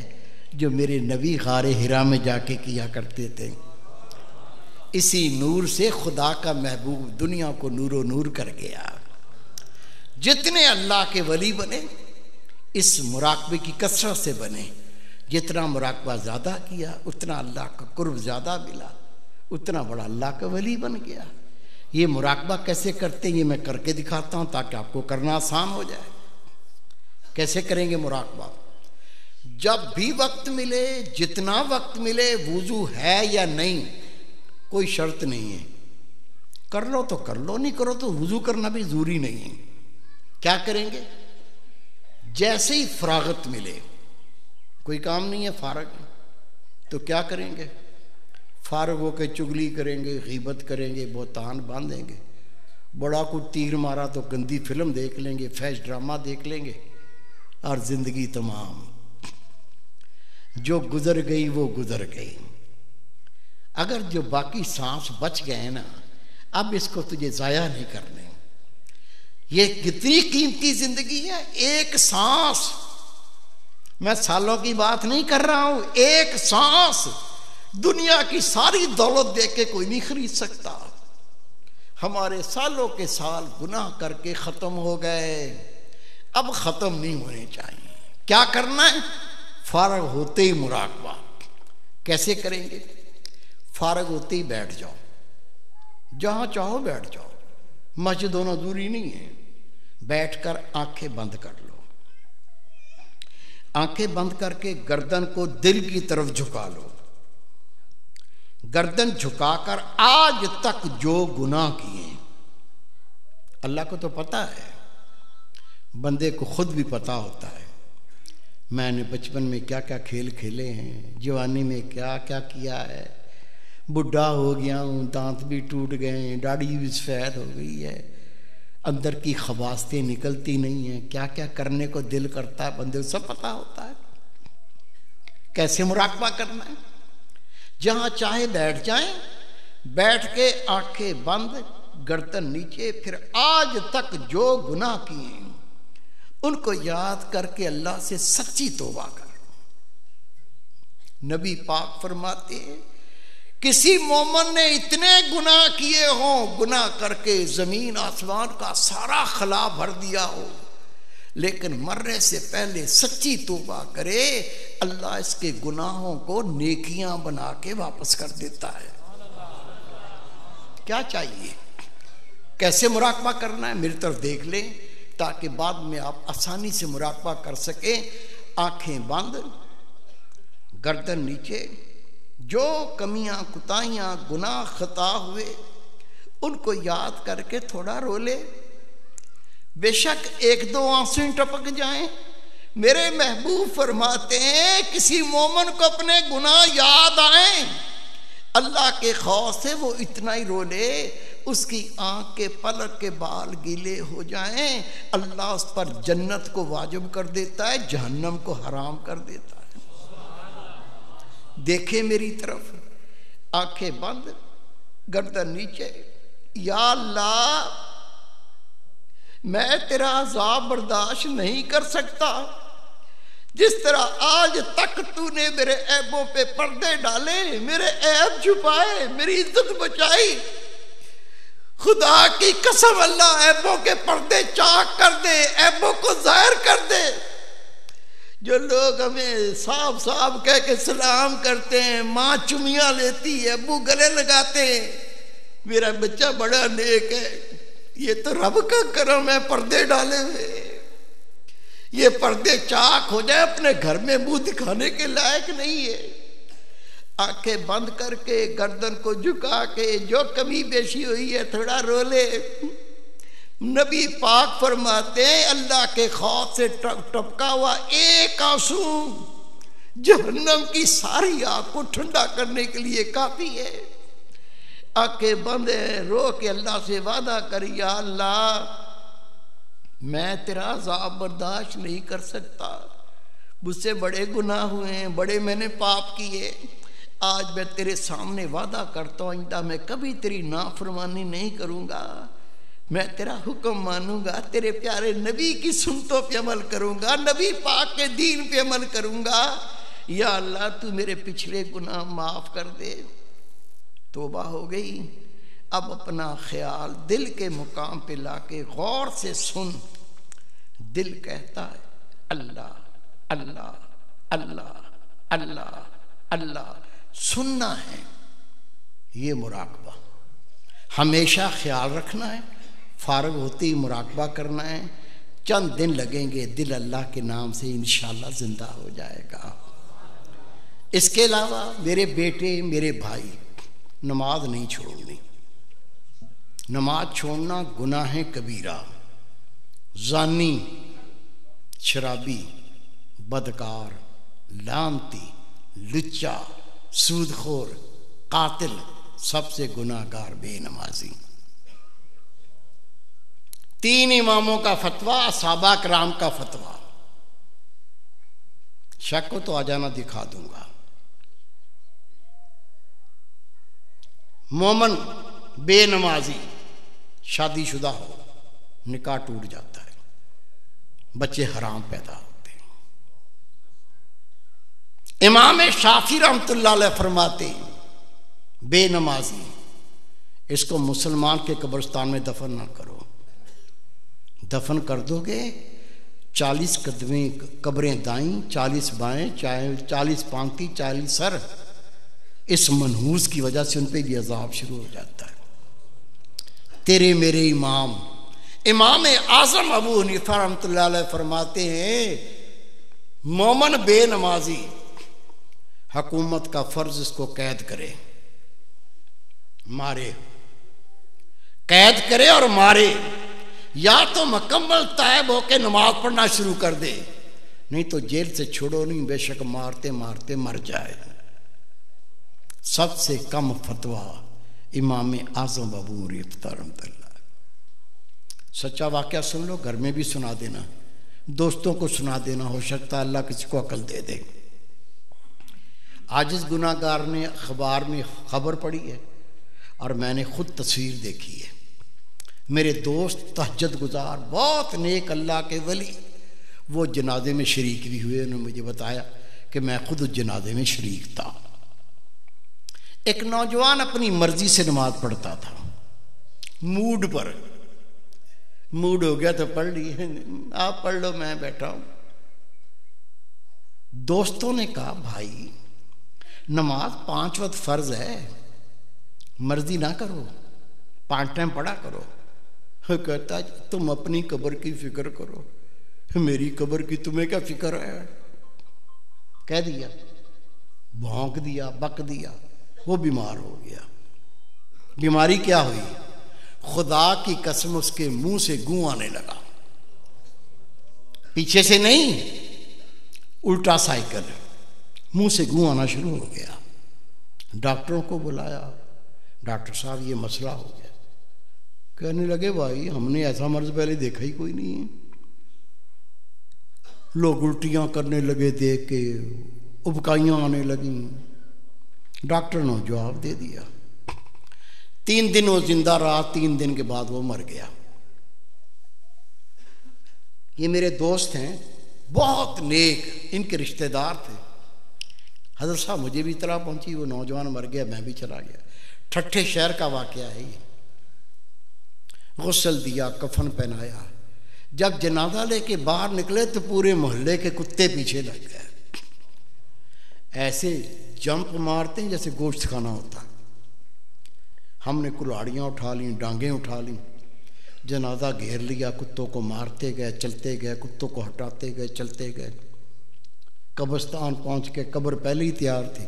जो मेरे नबी गारे हिरा में जाके किया करते थे। इसी नूर से खुदा का महबूब दुनिया को नूरो नूर कर गया। जितने अल्लाह के वली बने इस मुराकबे की कसरत से बने। जितना मुराकबा ज़्यादा किया उतना अल्लाह का कुर्ब ज़्यादा मिला, उतना बड़ा अल्लाह का वली बन गया। ये मुराकबा कैसे करते हैं ये मैं करके दिखाता हूँ ताकि आपको करना आसान हो जाए। कैसे करेंगे मुराकबा? जब भी वक्त मिले, जितना वक्त मिले, वुजू है या नहीं कोई शर्त नहीं है, कर लो तो कर लो, नहीं करो तो वुजू करना भी जरूरी नहीं है। क्या करेंगे? जैसे ही फरागत मिले, कोई काम नहीं है, फारग है, तो क्या करेंगे? फारग होकर चुगली करेंगे, गीबत करेंगे, बोतान बांधेंगे, बड़ा कुछ तीर मारा तो गंदी फिल्म देख लेंगे, फैश ड्रामा देख लेंगे और जिंदगी तमाम। जो गुजर गई वो गुजर गई। अगर जो बाकी सांस बच गए ना, अब इसको तुझे जाया नहीं करने। ये कितनी कीमती जिंदगी है, एक सांस। मैं सालों की बात नहीं कर रहा हूं, एक सांस दुनिया की सारी दौलत दे के कोई नहीं खरीद सकता। हमारे सालों के साल गुनाह करके खत्म हो गए, अब खत्म नहीं होने चाहिए। क्या करना है? फारग होते ही मुराकबा। कैसे करेंगे? फारग होते ही बैठ जाओ, जहां चाहो बैठ जाओ, मस्जिद होना दूरी नहीं है। बैठकर आंखें बंद कर लो, आंखें बंद करके गर्दन को दिल की तरफ झुका लो। गर्दन झुकाकर आज तक जो गुनाह किए, अल्लाह को तो पता है, बंदे को खुद भी पता होता है। मैंने बचपन में क्या क्या खेल खेले हैं, जवानी में क्या क्या किया है, बुढ़ा हो गया हूँ, दांत भी टूट गए हैं, दाढ़ी भी सफेद हो गई है, अंदर की खबासतें निकलती नहीं हैं, क्या क्या करने को दिल करता है, बंदे को सब पता होता है। कैसे मुराकबा करना है? जहां चाहे बैठ जाएं, बैठ के आंखें बंद, गर्दन नीचे, फिर आज तक जो गुनाह किए उनको याद करके अल्लाह से सच्ची तौबा कर। नबी पाक फरमाते हैं किसी मोमिन ने इतने गुनाह किए हों, गुनाह करके जमीन आसमान का सारा खला भर दिया हो, लेकिन मरने से पहले सच्ची तौबा करे, अल्लाह इसके गुनाहों को नेकियां बना के वापस कर देता है। क्या चाहिए? कैसे मुराकबा करना है मेरी तरफ देख लें ताकि बाद में आप आसानी से मुराकबा कर सकें। आंखें बंद, गर्दन नीचे। जो कमियां कुताहियां गुनाह खता हुए उनको याद करके थोड़ा रो ले। बेशक एक दो आंसू टपक जाएं। मेरे महबूब फरमाते हैं किसी मोमन को अपने गुनाह याद आए, अल्लाह के खौफ से वो इतना ही रो ले, उसकी आंख के पलक के बाल गीले हो जाएं, अल्लाह उस पर जन्नत को वाजिब कर देता है, जहन्नम को हराम कर देता है। देखे मेरी तरफ, आंखें बंद, गर्दन नीचे। या अल्लाह, मैं तेरा अज़ाब बर्दाश्त नहीं कर सकता। जिस तरह आज तक तूने मेरे ऐबों पे पर्दे डाले, मेरे ऐब छुपाए, मेरी इज्जत बचाई, खुदा की कसम अल्लाह ऐबों के पर्दे चाक कर दे, ऐबों को जाहिर कर दे। जो लोग हमें साहब साहब कह के सलाम करते हैं, माँ चुमियाँ लेती है, अब्बू गले लगाते हैं, मेरा बच्चा बड़ा नेक है, ये तो रब का करम है पर्दे डाले हुए। ये पर्दे चाक हो जाए, अपने घर में मुंह दिखाने के लायक नहीं है। आंखें बंद करके गर्दन को झुका के जो कमी बेशी हुई है थोड़ा रो ले। नबी पाक फरमाते हैं अल्लाह के खौफ से टपका हुआ एक आंसू जहन्नम की सारी आग को ठंडा करने के लिए काफी है। आंखें बंद है, रो के अल्लाह से वादा कर, या अल्लाह मैं तेरा अज़ाब बर्दाश्त नहीं कर सकता, मुझसे बड़े गुनाह हुए हैं, बड़े मैंने पाप किए। आज मैं तेरे सामने वादा करता हूँ आइंदा मैं कभी तेरी नाफरमानी नहीं करूँगा, मैं तेरा हुक्म मानूंगा, तेरे प्यारे नबी की सुन्नतों पे अमल करूँगा, नबी पाक के दीन पे अमल करूँगा। या अल्लाह तू मेरे पिछले गुनाह माफ़ कर दे। तौबा हो गई। अब अपना ख्याल दिल के मुकाम पे लाके गौर से सुन। दिल कहता है अल्लाह अल्लाह अल्लाह अल्लाह अल्लाह। सुनना है, ये मुराकबा हमेशा ख्याल रखना है, फारग होते ही मुराकबा करना है। चंद दिन लगेंगे, दिल अल्लाह के नाम से इंशाअल्लाह जिंदा हो जाएगा। इसके अलावा मेरे बेटे मेरे भाई, नमाज नहीं छोड़नी। नमाज छोड़ना गुनाह है कबीरा। जानी, शराबी, बदकार, लानती, लुच्चा, सूदखोर, कातिल, सबसे गुनाहगार बेनमाजी। 3 इमामों का फतवा, साहबा कराम का फतवा। शक को तो आ जाना, दिखा दूंगा। मोमन बेनमाजी शादीशुदा हो, निकाह टूट जाता है, बच्चे हराम पैदा होते हैं। इमाम शाफी रहमतुल्लाह अलैह फरमाते हैं बेनमाजी इसको मुसलमान के कब्रिस्तान में दफन ना करो। दफन कर दोगे 40 कदमें कब्रें दाईं, 40 बाएं, 40 पांति, 40 सर। इस मनहूस की वजह से उन पर भी अजाब शुरू हो जाता है। तेरे मेरे इमाम इमाम आज़म अबू हनीफा रहमतुल्लाह अलैह फरमाते हैं मोमन बेनमाजी हुकूमत का फर्ज इसको कैद करे, मारे, कैद करे और मारे। या तो मुकम्मल तैब होकर नमाज पढ़ना शुरू कर दे, नहीं तो जेल से छोड़ो नहीं, बेशक मारते मारते मर जाए। सबसे कम फतवा इमाम आज़म अबू हनीफा रहमतुल्लाह। सच्चा वाक़या सुन लो, घर में भी सुना देना, दोस्तों को सुना देना, हो सकता है अल्लाह किसी को अकल दे दे। आज इस गुनाहगार ने अखबार में खबर पड़ी है और मैंने खुद तस्वीर देखी है। मेरे दोस्त तहज्जुद गुजार, बहुत नेक अल्लाह के वली, वो जनाजे में शरीक भी हुए। उन्होंने मुझे बताया कि मैं खुद उस जनाजे में शरीक था। एक नौजवान अपनी मर्जी से नमाज पढ़ता था, मूड पर, मूड हो गया तो पढ़ ली, आप पढ़ लो मैं बैठा हूं। दोस्तों ने कहा भाई नमाज 5 वक्त फर्ज है, मर्जी ना करो, 5 टाइम पढ़ा करो। कहता तुम अपनी कब्र की फिक्र करो, मेरी कब्र की तुम्हें क्या फिक्र है। कह दिया भौंक दिया, बक दिया, वो बीमार हो गया। बीमारी क्या हुई? खुदा की कसम उसके मुंह से गूं आने लगा, पीछे से नहीं, उल्टा साइकिल, मुंह से गूं आना शुरू हो गया। डॉक्टरों को बुलाया, डॉक्टर साहब ये मसला हो गया। कहने लगे भाई हमने ऐसा मर्ज पहले देखा ही कोई नहीं है। लोग उल्टियां करने लगे, देख के उबकाइयां आने लगी। डॉक्टर ने जवाब दे दिया। 3 दिन वो जिंदा रहा, 3 दिन के बाद वो मर गया। ये मेरे दोस्त हैं, बहुत नेक, इनके रिश्तेदार थे। हजरत साहब मुझे भी इतला पहुंची, वो नौजवान मर गया, मैं भी चला गया। ठट्ठे शहर का वाकया है ये। गुस्ल दिया, कफन पहनाया। जब जनाजा लेके बाहर निकले तो पूरे मोहल्ले के कुत्ते पीछे लग गए, ऐसे जंप मारते हैं जैसे गोश्त खाना होता। हमने कुल्हाड़ियाँ उठा ली, डांगें उठा ली, जनाजा घेर लिया, कुत्तों को मारते गए, चलते गए, कुत्तों को हटाते गए, चलते गए। कब्रिस्तान पहुँच के, कब्र पहले ही तैयार थी,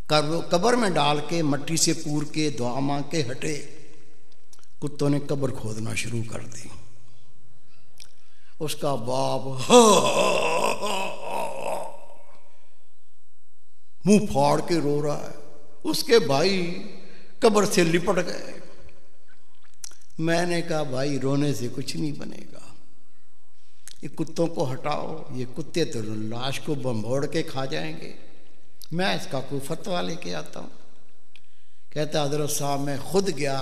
कब्र में डाल के मट्टी से पूर के दुआ मांग के हटे। कुत्तों ने कब्र खोदना शुरू कर दी। उसका बाप मुंह फाड़ के रो रहा है, उसके भाई कब्र से लिपट गए। मैंने कहा भाई रोने से कुछ नहीं बनेगा, ये कुत्तों को हटाओ, ये कुत्ते तो लाश को बम्भोड़ के खा जाएंगे, मैं इसका कोई फतवा लेके आता हूँ। कहता हजरत साहब मैं खुद गया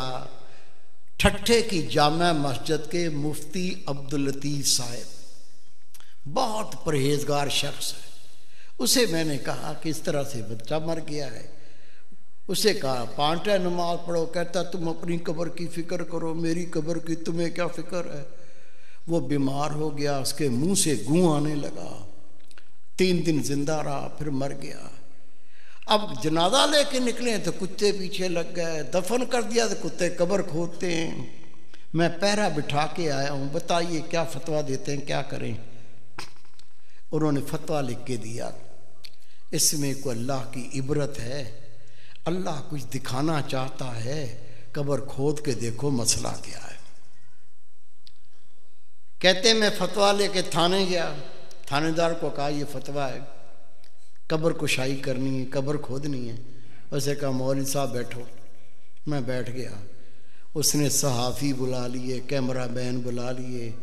ठट्ठे की जामा मस्जिद के मुफ्ती अब्दुल लतीफ़ साहब, बहुत परहेजगार शख्स है, उसे मैंने कहा कि इस तरह से बच्चा मर गया है। उसे कहा 5 टाइम नमाज पढ़ो। कहता तुम अपनी कब्र की फ़िक्र करो, मेरी कब्र की तुम्हें क्या फ़िक्र है। वो बीमार हो गया, उसके मुंह से गूं आने लगा, 3 दिन जिंदा रहा, फिर मर गया। अब जनाजा लेके निकले तो कुत्ते पीछे लग गए, दफन कर दिया तो कुत्ते कब्र खोदते हैं। मैं पहरा बिठा के आया हूँ, बताइए क्या फतवा देते हैं, क्या करें। उन्होंने फतवा लिख के दिया, इसमें कोई अल्लाह की इबरत है, अल्लाह कुछ दिखाना चाहता है, कब्र खोद के देखो मसला क्या है। कहते मैं फतवा लेके थाने गया, थानेदार को कहा ये फतवा है, कब्र कुशाई करनी है, कब्र खोदनी है। उसे कहा मौलवी साहब बैठो। मैं बैठ गया। उसने सहाफ़ी बुला लिए, कैमरा मैन बुला लिए,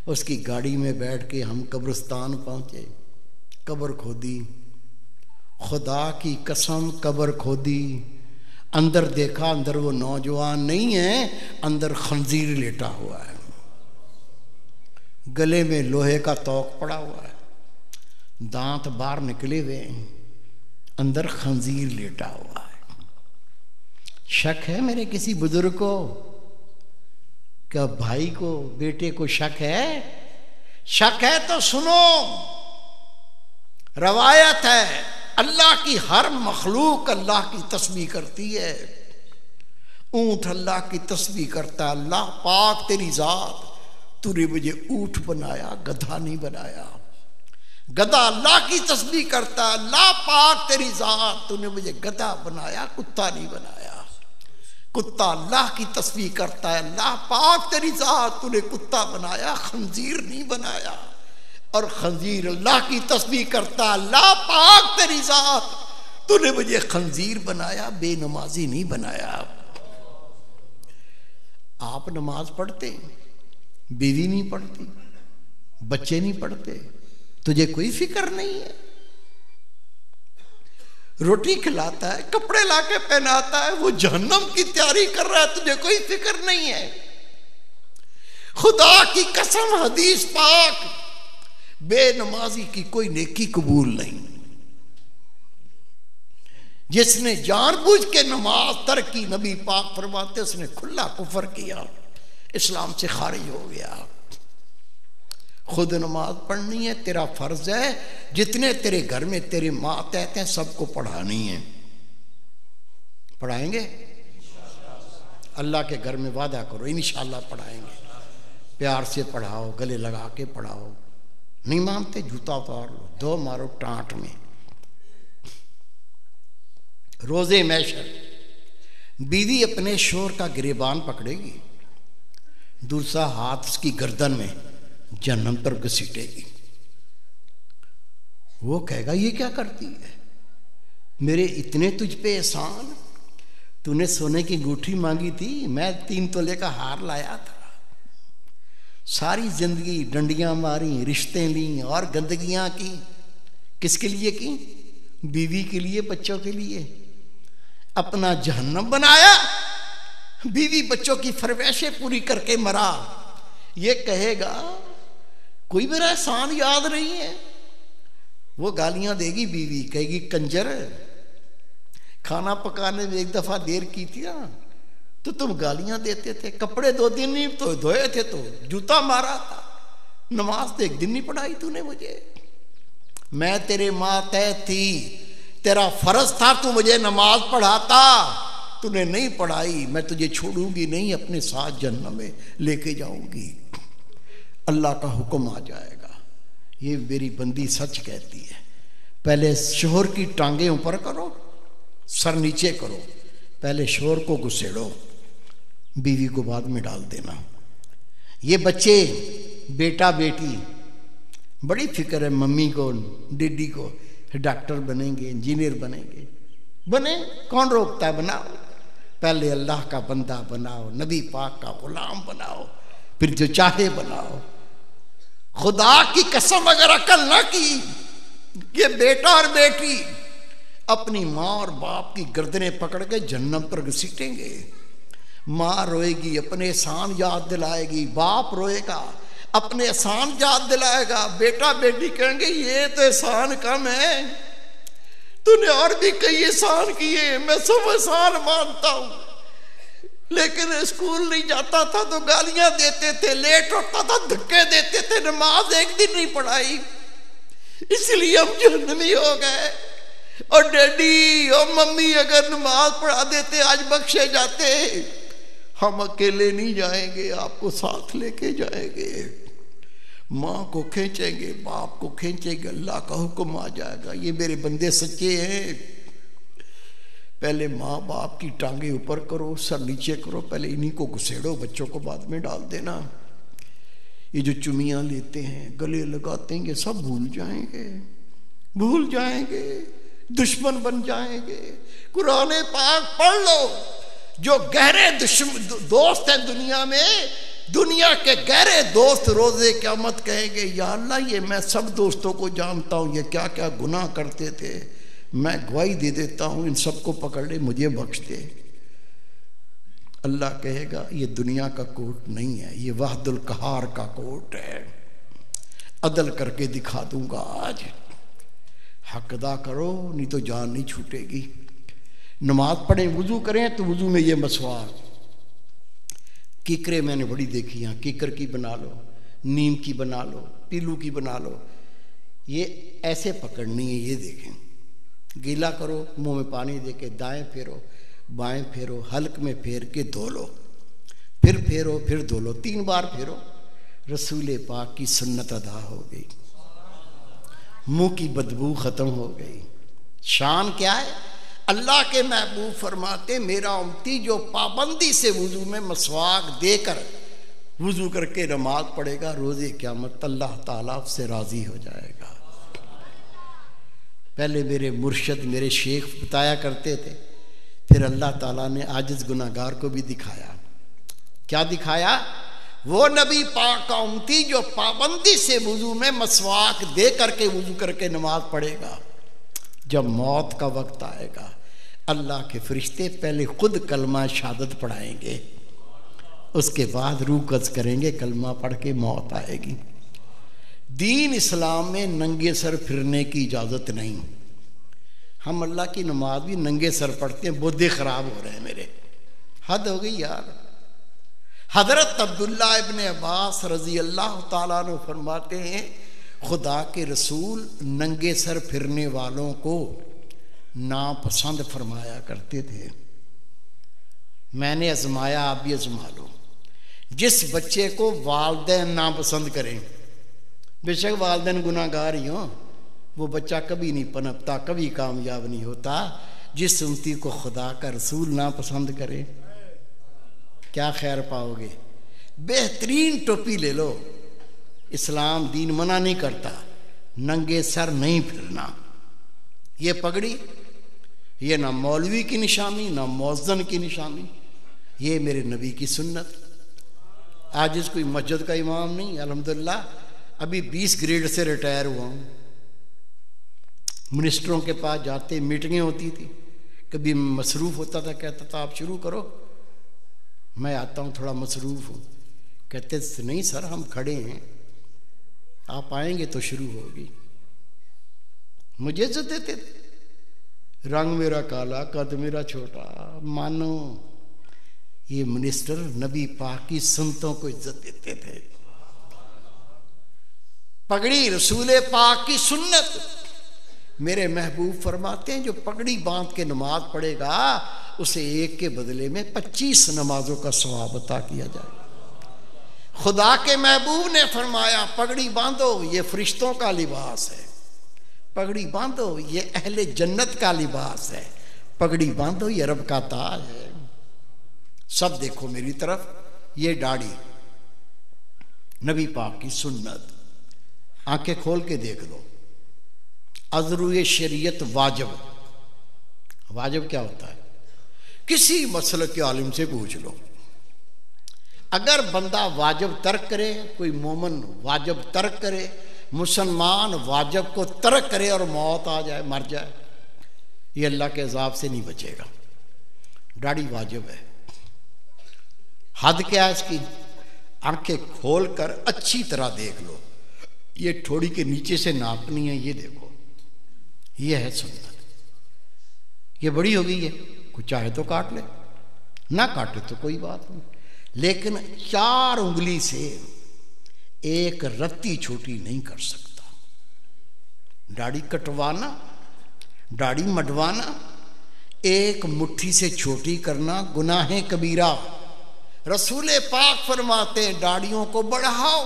उसकी गाड़ी में बैठ के हम कब्रिस्तान पहुँचे, कब्र खोदी। खुदा की कसम कब्र खोदी, अंदर देखा, अंदर वो नौजवान नहीं है, अंदर खंजीर लेटा हुआ है, गले में लोहे का तोक पड़ा हुआ है, दांत बाहर निकले हुए, अंदर खंजीर लेटा हुआ है। शक है मेरे किसी बुजुर्ग को, क्या भाई को, बेटे को शक है? शक है तो सुनो, रवायत है अल्लाह की हर मखलूक अल्लाह की तस्बीह करती है। ऊंट अल्लाह की तस्बीह करता है, अल्लाह पाक तेरी जात, तूने मुझे ऊंट बनाया, गधा नहीं बनाया। गधा अल्लाह की तस्बीह करता है, अल्लाह पाक तेरी जात, तूने मुझे गधा बनाया, कुत्ता नहीं बनाया। कुत्ता अल्लाह की तस्बीह करता है, अल्लाह पाक तेरी जात, तूने कुत्ता बनाया, खंजीर नहीं बनाया। और खंजीर अल्लाह की तस्बीह करता है, अल्लाह पाक तेरी जात, तूने मुझे खंजीर बनाया, बेनमाजी नहीं बनाया। आप नमाज पढ़ते, बीवी नहीं पढ़ती, बच्चे नहीं पढ़ते, तुझे कोई फिक्र नहीं है। रोटी खिलाता है, कपड़े लाके पहनाता है, वो जहन्नम की तैयारी कर रहा है, तुझे कोई फिक्र नहीं है। खुदा की कसम हदीस पाक, बेनमाजी की कोई नेकी कबूल नहीं। जिसने जानबूझ के नमाज तर्क की, नबी पाक फरमाते उसने खुला कुफर किया, इस्लाम से खारिज हो गया। खुद नमाज पढ़नी है, तेरा फर्ज है, जितने तेरे घर में तेरे मातहत हैं सबको पढ़ानी है। पढ़ाएंगे? अल्लाह के घर में वादा करो इंशाअल्लाह पढ़ाएंगे। प्यार से पढ़ाओ, गले लगा के पढ़ाओ। नहीं मानते जूता उतार लो, दो मारो टांट में। रोजे मैशर बीवी अपने शोर का गिरेबान पकड़ेगी, दूसरा हाथ उसकी गर्दन में जन्नम पर घसीटेगी। वो कहेगा ये क्या करती है, मेरे इतने तुझ पे एहसान, तूने सोने की अंगूठी मांगी थी, मैं 3 तोले का हार लाया था। सारी जिंदगी डंडियां मारी, रिश्ते ली और गंदगियां की, किसके लिए की? बीवी के लिए, बच्चों के लिए। अपना जहन्नम बनाया, बीवी बच्चों की फरमाइशें पूरी करके मरा। ये कहेगा कोई मेरा एहसान याद नहीं है। वो गालियां देगी बीवी, कहेगी कंजर, खाना पकाने में 1 दफा देर की थी ना तो तुम गालियां देते थे, कपड़े 2 दिन नहीं तो धोए थे तो जूता मारा था, नमाज तो 1 दिन नहीं पढ़ाई तूने मुझे। मैं तेरे मातहत थी, तेरा फर्ज था तू मुझे नमाज पढ़ाता, तूने नहीं पढ़ाई, मैं तुझे छोड़ूंगी नहीं, अपने साथ जन्नत में लेके जाऊंगी। अल्लाह का हुक्म आ जाएगा। ये मेरी बंदी सच कहती है। पहले शोहर की टांगे ऊपर करो, सर नीचे करो, पहले शोहर को घुसेड़ो, बीवी को बाद में डाल देना। ये बच्चे बेटा बेटी बड़ी फिक्र है मम्मी को, डैडी को, डॉक्टर बनेंगे, इंजीनियर बनेंगे, बने, कौन रोकता है, बनाओ। पहले अल्लाह का बंदा बनाओ, नबी पाक का गुलाम बनाओ, फिर जो चाहे बनाओ। खुदा की कसम अगर अकल ना की, ये बेटा और बेटी अपनी माँ और बाप की गर्दनें पकड़ के जहन्नम पर घसीटेंगे। माँ रोएगी, अपने एहसान याद दिलाएगी, बाप रोएगा, अपने एहसान याद दिलाएगा, बेटा बेटी कहेंगे ये तो एहसान कम है, तूने और भी कई एहसान किए, मैं सब एहसान मानता हूं, लेकिन स्कूल नहीं जाता था तो गालियां देते थे, लेट होता था धक्के देते थे, नमाज 1 दिन नहीं पढ़ाई, इसलिए हम जहन्नमी हो गए। और डैडी और मम्मी अगर नमाज पढ़ा देते आज बख्शे जाते। हम अकेले नहीं जाएंगे, आपको साथ लेके जाएंगे, माँ को खींचेंगे, बाप को खींचेंगे, अल्लाह का हुक्म आ जाएगा। ये मेरे बंदे सच्चे हैं। पहले माँ बाप की टांगे ऊपर करो, सर नीचे करो, पहले इन्हीं को घुसेड़ो, बच्चों को बाद में डाल देना। ये जो चुमियां लेते हैं, गले लगाते हैं, ये सब भूल जाएंगे, भूल जाएंगे, दुश्मन बन जाएंगे। कुरान पाक पढ़ लो। जो गहरे दोस्त हैं दुनिया में, दुनिया के गहरे दोस्त रोजे क़यामत कहेंगे या अल्लाह ये मैं सब दोस्तों को जानता हूँ, ये क्या क्या गुनाह करते थे, मैं गवाही दे देता हूँ, इन सबको पकड़ ले, मुझे बख्श दे। अल्लाह कहेगा ये दुनिया का कोर्ट नहीं है, ये वाहदुल कहार का कोर्ट है, अदल करके दिखा दूंगा आज। हक अदा करो नहीं तो जान नहीं छूटेगी। नमाज पढ़ें, वुजू करें तो वुजू में ये मसवाक, कीकरें मैंने बड़ी देखी हैं, कीकर की बना लो, नीम की बना लो, पीलू की बना लो, ये ऐसे पकड़नी है। ये देखें, गीला करो, मुंह में पानी दे के दाएँ फेरो, बाएं फेरो, हल्क में फेर के धो लो, फिर फेरो, फिर धो लो, 3 बार फेरो। रसूल पाक की सुन्नत अदा हो गई, मुंह की बदबू खत्म हो गई। शान क्या है? अल्लाह के महबूब फरमाते मेरा उम्मती जो पाबंदी से वुजू में मसवाक देकर वुजू करके नमाज पढ़ेगा, रोज़े क़यामत अल्लाह ताला उससे राज़ी हो जाएगा। पहले मेरे मुर्शद, मेरे शेख बताया करते थे, फिर अल्लाह ताला ने आजिज़ गुनाहगार को भी दिखाया। क्या दिखाया? वो नबी पाक का उम्मती जो पाबंदी से वुजू में मसवाक दे करके वुजू करके नमाज पढ़ेगा, जब मौत का वक्त आएगा अल्लाह के फरिश्ते पहले खुद कलमा शहादत पढ़ाएंगे, उसके बाद रूह कज़ करेंगे, कलमा पढ़ के मौत आएगी। दीन इस्लाम में नंगे सर फिरने की इजाज़त नहीं। हम अल्लाह की नमाज भी नंगे सर पढ़ते हैं, बुद्धि ख़राब हो रहे हैं मेरे, हद हो गई यार। हज़रत अब्दुल्ला इब्न अब्बास रज़ी अल्लाह ताला अन्हु फरमाते हैं खुदा के रसूल नंगे सर फिरने वालों को नापसंद फरमाया करते थे। मैंने आजमाया, आप भी आजमा लो। जिस बच्चे को वालिदैन नापसंद करें, बेशक वालिदैन गुनाहगार ही हो, वो बच्चा कभी नहीं पनपता, कभी कामयाब नहीं होता। जिस उम्मती को खुदा का रसूल ना पसंद करे क्या खैर पाओगे। बेहतरीन टोपी ले लो, इस्लाम दीन मना नहीं करता नंगे सर नहीं फिरना। ये पगड़ी ये ना मौलवी की निशानी ना मौज़न की निशानी, ये मेरे नबी की सुन्नत। आज इस कोई मस्जिद का इमाम नहीं, अल्हम्दुलिल्लाह अभी 20 ग्रेड से रिटायर हुआ हूँ। मिनिस्टरों के पास जाते मीटिंगें होती थी, कभी मसरूफ़ होता था, कहता था आप शुरू करो, मैं आता हूँ थोड़ा मसरूफ़ हूँ। कहते नहीं सर हम खड़े हैं, आप आएंगे तो शुरू होगी। मुझे इज्जत देते थे, रंग मेरा काला कद मेरा छोटा, मानो ये मिनिस्टर नबी पाक की सुन्नतों को इज्जत देते थे। पगड़ी रसूल पाक की सुन्नत। मेरे महबूब फरमाते हैं जो पगड़ी बांध के नमाज पढ़ेगा उसे एक के बदले में 25 नमाजों का सवाब अता किया जाए। खुदा के महबूब ने फरमाया पगड़ी बांधो ये फरिश्तों का लिबास है, पगड़ी बांधो ये अहले जन्नत का लिबास है, पगड़ी बांधो ये रब का ताज है। सब देखो मेरी तरफ, ये दाढ़ी नबी पाक की सुन्नत, आंखें खोल के देख लो। अज़रुए शरीयत वाजिब, वाजिब क्या होता है? किसी मसले के आलिम से पूछ लो। अगर बंदा वाजिब तर्क करे, कोई मोमिन वाजिब तर्क करे, मुसलमान वाजिब को तर्क करे और मौत आ जाए, मर जाए, ये अल्लाह के अज़ाब से नहीं बचेगा। दाढ़ी वाजिब है। हद क्या है इसकी? आंखें खोल कर अच्छी तरह देख लो, ये ठोड़ी के नीचे से नापनी है, ये देखो, ये है सुन्नत। ये बड़ी हो गई है, कोई चाहे तो काट ले, ना काटे तो कोई बात नहीं, लेकिन 4 उंगली से एक रत्ती छोटी नहीं कर सकता। दाढ़ी कटवाना, दाढ़ी मडवाना, एक मुट्ठी से छोटी करना गुनाह कबीरा। रसूल पाक फरमाते हैं दाढ़ियों को बढ़ाओ,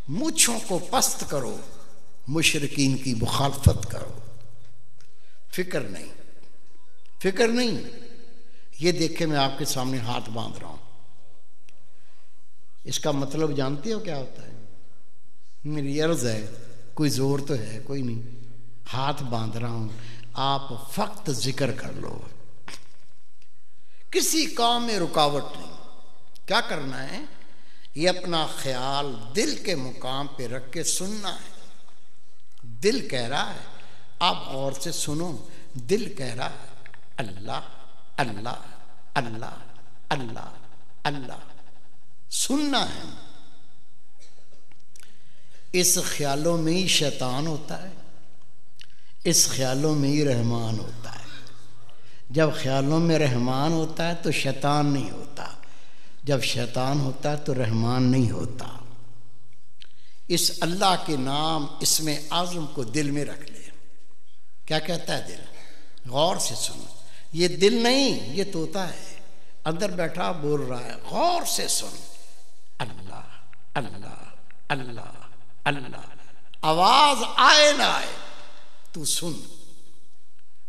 मूंछों को पस्त करो, मुशरिकीन की मुखालफत करो। फिक्र नहीं, फिक्र नहीं। ये देखे मैं आपके सामने हाथ बांध रहा हूं, इसका मतलब जानते हो क्या होता है? मेरी अर्ज है, कोई जोर तो है कोई नहीं, हाथ बांध रहा हूं, आप फक्त जिक्र कर लो, किसी काम में रुकावट नहीं। क्या करना है? ये अपना ख्याल दिल के मुकाम पे रख के सुनना है। दिल कह रहा है, आप गौर से सुनो, दिल कह रहा है अल्लाह अल्लाह अल्लाह अल्लाह अल्लाह, सुनना है। इस ख्यालों में ही शैतान होता है, इस ख्यालों में ही रहमान होता है। जब ख्यालों में रहमान होता है तो शैतान नहीं होता, जब शैतान होता है तो रहमान नहीं होता। इस अल्लाह के नाम इसमें आज़म को दिल में रख ले। क्या कहता है दिल? गौर से सुन, ये दिल नहीं, ये तोता है, अंदर बैठा बोल रहा है, गौर से सुन। अल्लाह अल्लाह अल्लाह अल्लाह, आवाज आए ना आए तू सुन।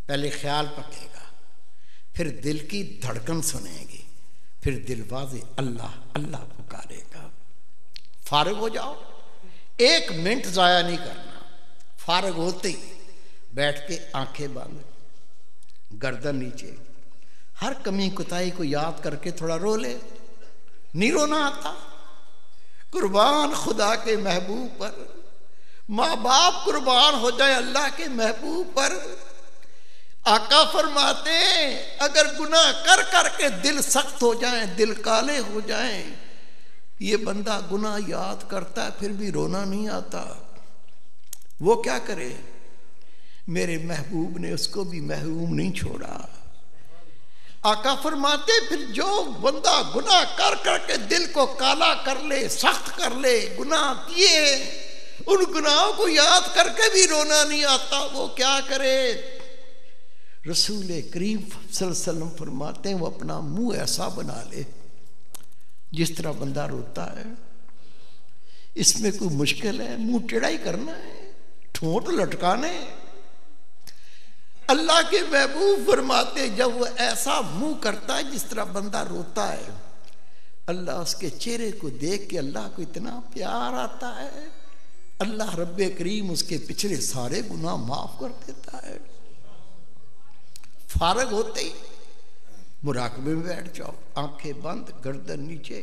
पहले ख्याल पकेगा, फिर दिल की धड़कन सुनेगी, फिर दिल वाज़े अल्लाह अल्लाह पुकारेगा। फारिग हो जाओ, 1 मिनट जाया नहीं करना। फारिग होते ही बैठ के आंखें बंद, गर्दन नीचे, हर कमी कुताई को याद करके थोड़ा रो ले। नहीं रोना आता? कुर्बान खुदा के महबूब पर, माँ बाप कुर्बान हो जाए अल्लाह के महबूब पर। आका फरमाते अगर गुनाह कर करके दिल सख्त हो जाए, दिल काले हो जाए, ये बंदा गुनाह याद करता है फिर भी रोना नहीं आता, वो क्या करे? मेरे महबूब ने उसको भी महरूम नहीं छोड़ा। आका फरमाते फिर जो बंदा गुनाह कर करके दिल को काला कर ले, सख्त कर ले, गुनाह किए, उन गुनाहों को याद करके भी रोना नहीं आता, वो क्या करे? रसूल करीम सल्लल्लाहु अलैहि वसल्लम फरमाते हैं वो अपना मुंह ऐसा बना ले जिस तरह बंदा रोता है। इसमें कोई मुश्किल है? मुंह टेढ़ा ही करना है, ठोंठ लटकाने। अल्लाह के महबूब फरमाते जब वो ऐसा मुंह करता है जिस तरह बंदा रोता है, अल्लाह उसके चेहरे को देख के अल्लाह को इतना प्यार आता है, अल्लाह रब्बे करीम उसके पिछले सारे गुनाह माफ कर देता है। फारग होते ही मुराकबे में बैठ जाओ, आंखें बंद, गर्दन नीचे,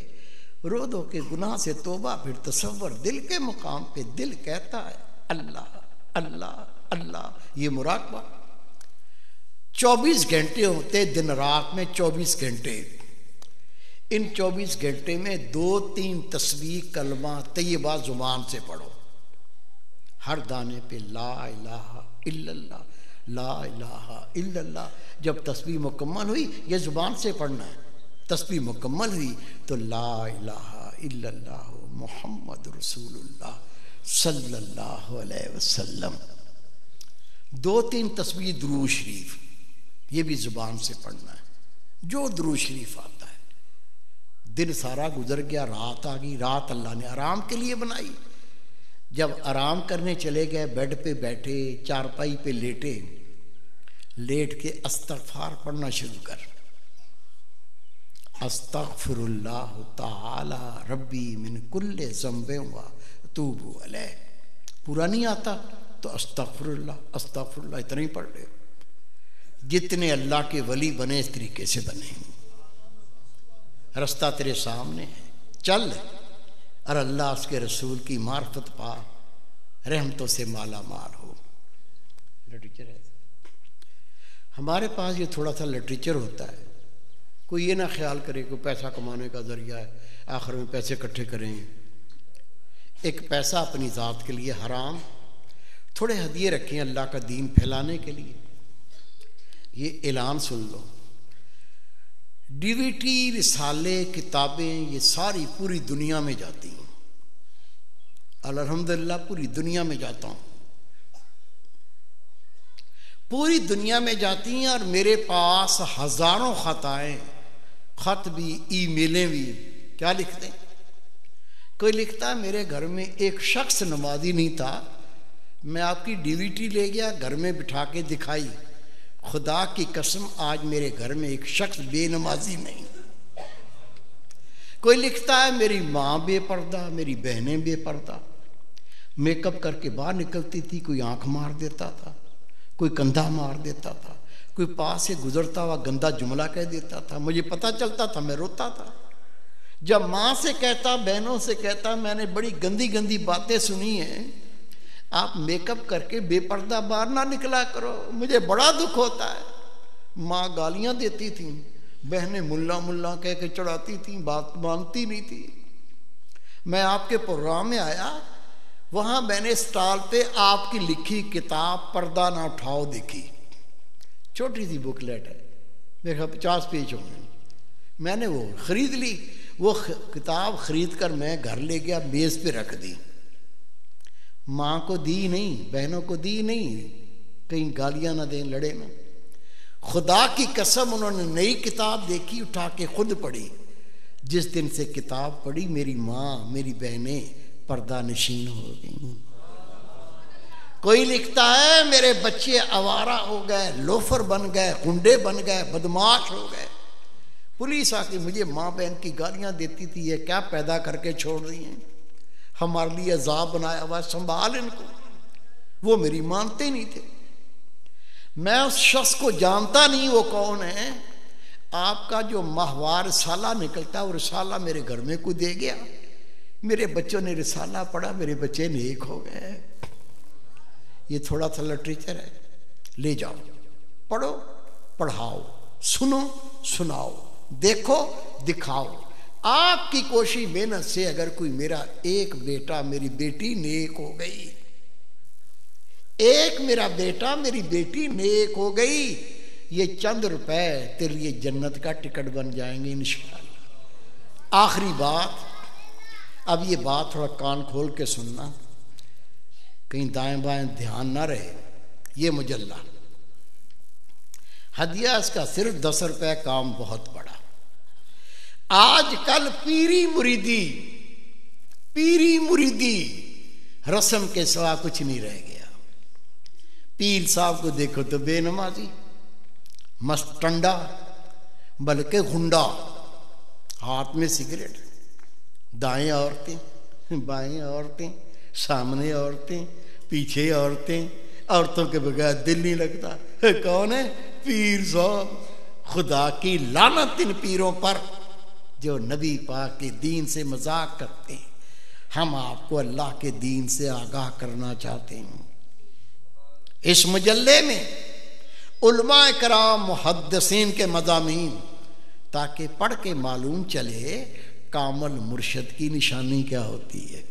रो दो के गुनाह से तौबा, फिर तसव्वुर, दिल के मुकाम पे दिल कहता है अल्लाह अल्लाह अल्लाह। ये मुराकबा 24 घंटे होते दिन रात में, 24 घंटे। इन 24 घंटे में 2-3 तस्बीह कलमा तैयबा जुबान से पढ़ो, हर दाने पे ला इलाहा इल्लल्लाह ला इलाहा इल्लल्लाह। जब तस्बीह मुकम्मल हुई, ये जुबान से पढ़ना है, तस्बीह मुकम्मल हुई तो ला इलाहा इल्लल्लाह मुहम्मद रसूलुल्लाह सल्लल्लाहु अलैहि वसल्लम। 2-3 तस्बीह दुरूद शरीफ, ये भी जुबान से पढ़ना है, जो दुरूद शरीफ आता है। दिन सारा गुजर गया, रात आ गई, रात अल्लाह ने आराम के लिए बनाई। जब आराम करने चले गए, बेड पे बैठे, चारपाई पे लेटे, लेट के अस्तगफार पढ़ना शुरू कर, अस्तगफिरुल्लाह ताला रब्बी मिन कुल्ले ज़ंबे व तूबू अलैह। पूरा नहीं आता तो अस्तगफिरुल्लाह अस्तगफिरुल्लाह इतना ही पढ़ ले। जितने अल्लाह के वली बने इस तरीके से बने, रास्ता तेरे सामने है, चल और अल्लाह उसके रसूल की मार्फत पा, रहमतों से माला माल हो। लिटरेचर है हमारे पास, ये थोड़ा सा लिटरेचर होता है। कोई ये ना ख्याल करे कोई पैसा कमाने का जरिया है, आखिर में पैसे इकट्ठे करें। एक पैसा अपनी ज़ात के लिए हराम, थोड़े हदिये रखें अल्लाह का दीन फैलाने के लिए। ये ऐलान सुन लो, डीवीटी, रिसाले, किताबें, ये सारी पूरी दुनिया में जाती हैं। अल्हम्दुलिल्लाह पूरी दुनिया में जाता हूँ, पूरी दुनिया में जाती हैं। और मेरे पास हजारों खत भी, ईमेलें भी। क्या लिखते हैं? कोई लिखता है मेरे घर में एक शख्स नमाजी नहीं था, मैं आपकी डीवीटी ले गया, घर में बिठा के दिखाई, खुदा की कसम आज मेरे घर में एक शख्स बेनमाजी नहीं। कोई लिखता है मेरी माँ बेपर्दा, मेरी बहनें बेपर्दा, मेकअप करके बाहर निकलती थी, कोई आंख मार देता था, कोई कंधा मार देता था, कोई पास से गुजरता हुआ गंदा जुमला कह देता था, मुझे पता चलता था, मैं रोता था। जब माँ से कहता, बहनों से कहता, मैंने बड़ी गंदी गंदी बातें सुनी हैं, आप मेकअप करके बेपर्दा बाहर ना निकला करो, मुझे बड़ा दुख होता है। माँ गालियां देती थी, बहनें मुल्ला मुल्ला कह के चढ़ाती थी, बात मानती नहीं थी। मैं आपके प्रोग्राम में आया, वहां मैंने स्टॉल पे आपकी लिखी किताब पर्दा ना उठाओ देखी, छोटी सी बुकलेट है, मेरे 50 पेज होंगे। मैंने वो खरीद ली, वो किताब खरीद कर मैं घर ले गया, मेज पे रख दी। माँ को दी नहीं, बहनों को दी नहीं, कहीं गालियां ना दें, लड़े ना। खुदा की कसम उन्होंने नई किताब देखी, उठा के खुद पढ़ी। जिस दिन से किताब पढ़ी, मेरी माँ, मेरी बहनें पर्दा नशीन हो गई। कोई लिखता है मेरे बच्चे आवारा हो गए, लोफर बन गए, गुंडे बन गए, बदमाश हो गए। पुलिस आके मुझे माँ बहन की गालियां देती थी, ये क्या पैदा करके छोड़ रही हैं, हमारे लिए अजाब बनाया हुआ, संभाल इनको। वो मेरी मानते नहीं थे। मैं उस शख्स को जानता नहीं वो कौन है। आपका जो माहवार रिसाला निकलता, वो रिसाला मेरे घर में को दे गया, मेरे बच्चों ने रिसाला पढ़ा, मेरे बच्चे नेक हो गए। ये थोड़ा सा लिटरेचर है, ले जाओ, पढ़ो, पढ़ाओ, सुनो, सुनाओ, देखो, दिखाओ। आपकी कोशिश मेहनत से अगर कोई मेरा एक बेटा, मेरी बेटी नेक हो गई, एक मेरा बेटा, मेरी बेटी नेक हो गई, ये चंद रुपए तेरे लिए जन्नत का टिकट बन जाएंगे इंशाअल्लाह। आखिरी बात, अब ये बात थोड़ा कान खोल के सुनना, कहीं दाएं बाएं ध्यान ना रहे। ये मुजल्ला हदिया, इसका सिर्फ 10 रुपए, काम बहुत बड़ा। आजकल पीरी मुरीदी रस्म के सिवा कुछ नहीं रह गया। पीर साहब को देखो तो बेनमाजी, मस्तंडा, बल्कि गुंडा, हाथ में सिगरेट, दाएं औरतें, बाएं औरतें, सामने औरतें, पीछे औरतें, औरतों के बगैर दिल नहीं लगता। कौन है? पीर साहब। खुदा की लानत इन पीरों पर जो नबी पाक के दीन से मजाक करते हैं। हम आपको अल्लाह के दीन से आगाह करना चाहते हैं। इस मजल्ले में उलमा कराम मुहद्दिसीन के मज़ामीन, ताकि पढ़ के मालूम चले कामल मुर्शद की निशानी क्या होती है।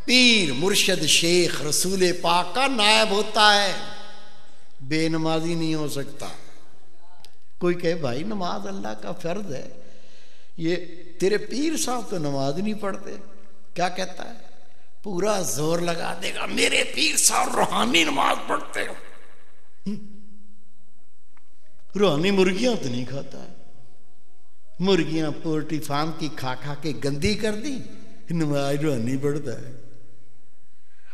पीर मुर्शद शेख रसूल पाक का नायब होता है, बेनमाजी नहीं हो सकता। कोई कहे भाई नमाज अल्लाह का फर्ज है, ये तेरे पीर साहब तो नमाज नहीं पढ़ते, क्या कहता है? पूरा जोर लगा देगा मेरे पीर साहब रूहानी नमाज पढ़ते हो। रूहानी मुर्गियां तो नहीं खाता है, मुर्गियां पोल्ट्री फार्म की खा खा के गंदी कर दी, नमाज रूहानी पढ़ता है।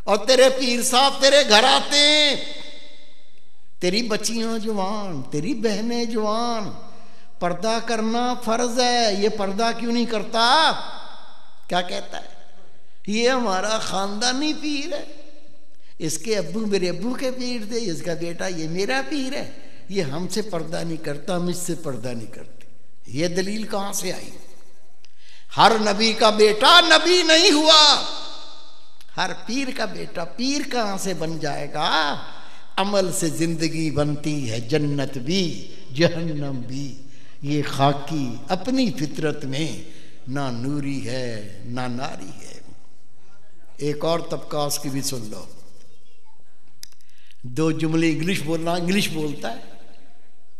और तेरे पीर साहब तेरे घर आते, तेरी बच्चियां जवान, तेरी बहनें जवान, पर्दा करना फर्ज है, ये पर्दा क्यों नहीं करता? क्या कहता है? ये हमारा खानदानी पीर है, इसके अब्बू मेरे अब्बू के पीर थे, इसका बेटा ये मेरा पीर है, ये हमसे पर्दा नहीं करता, हम इससे पर्दा नहीं करते। ये दलील कहां से आई? हर नबी का बेटा नबी नहीं हुआ, हर पीर का बेटा पीर कहां से बन जाएगा? अमल से जिंदगी बनती है, जन्नत भी जहन्नम भी। ये खाकी अपनी फितरत में ना नूरी है ना नारी है। एक और तबका उसकी भी सुन लो। दो जुमले इंग्लिश बोलना, इंग्लिश बोलता है,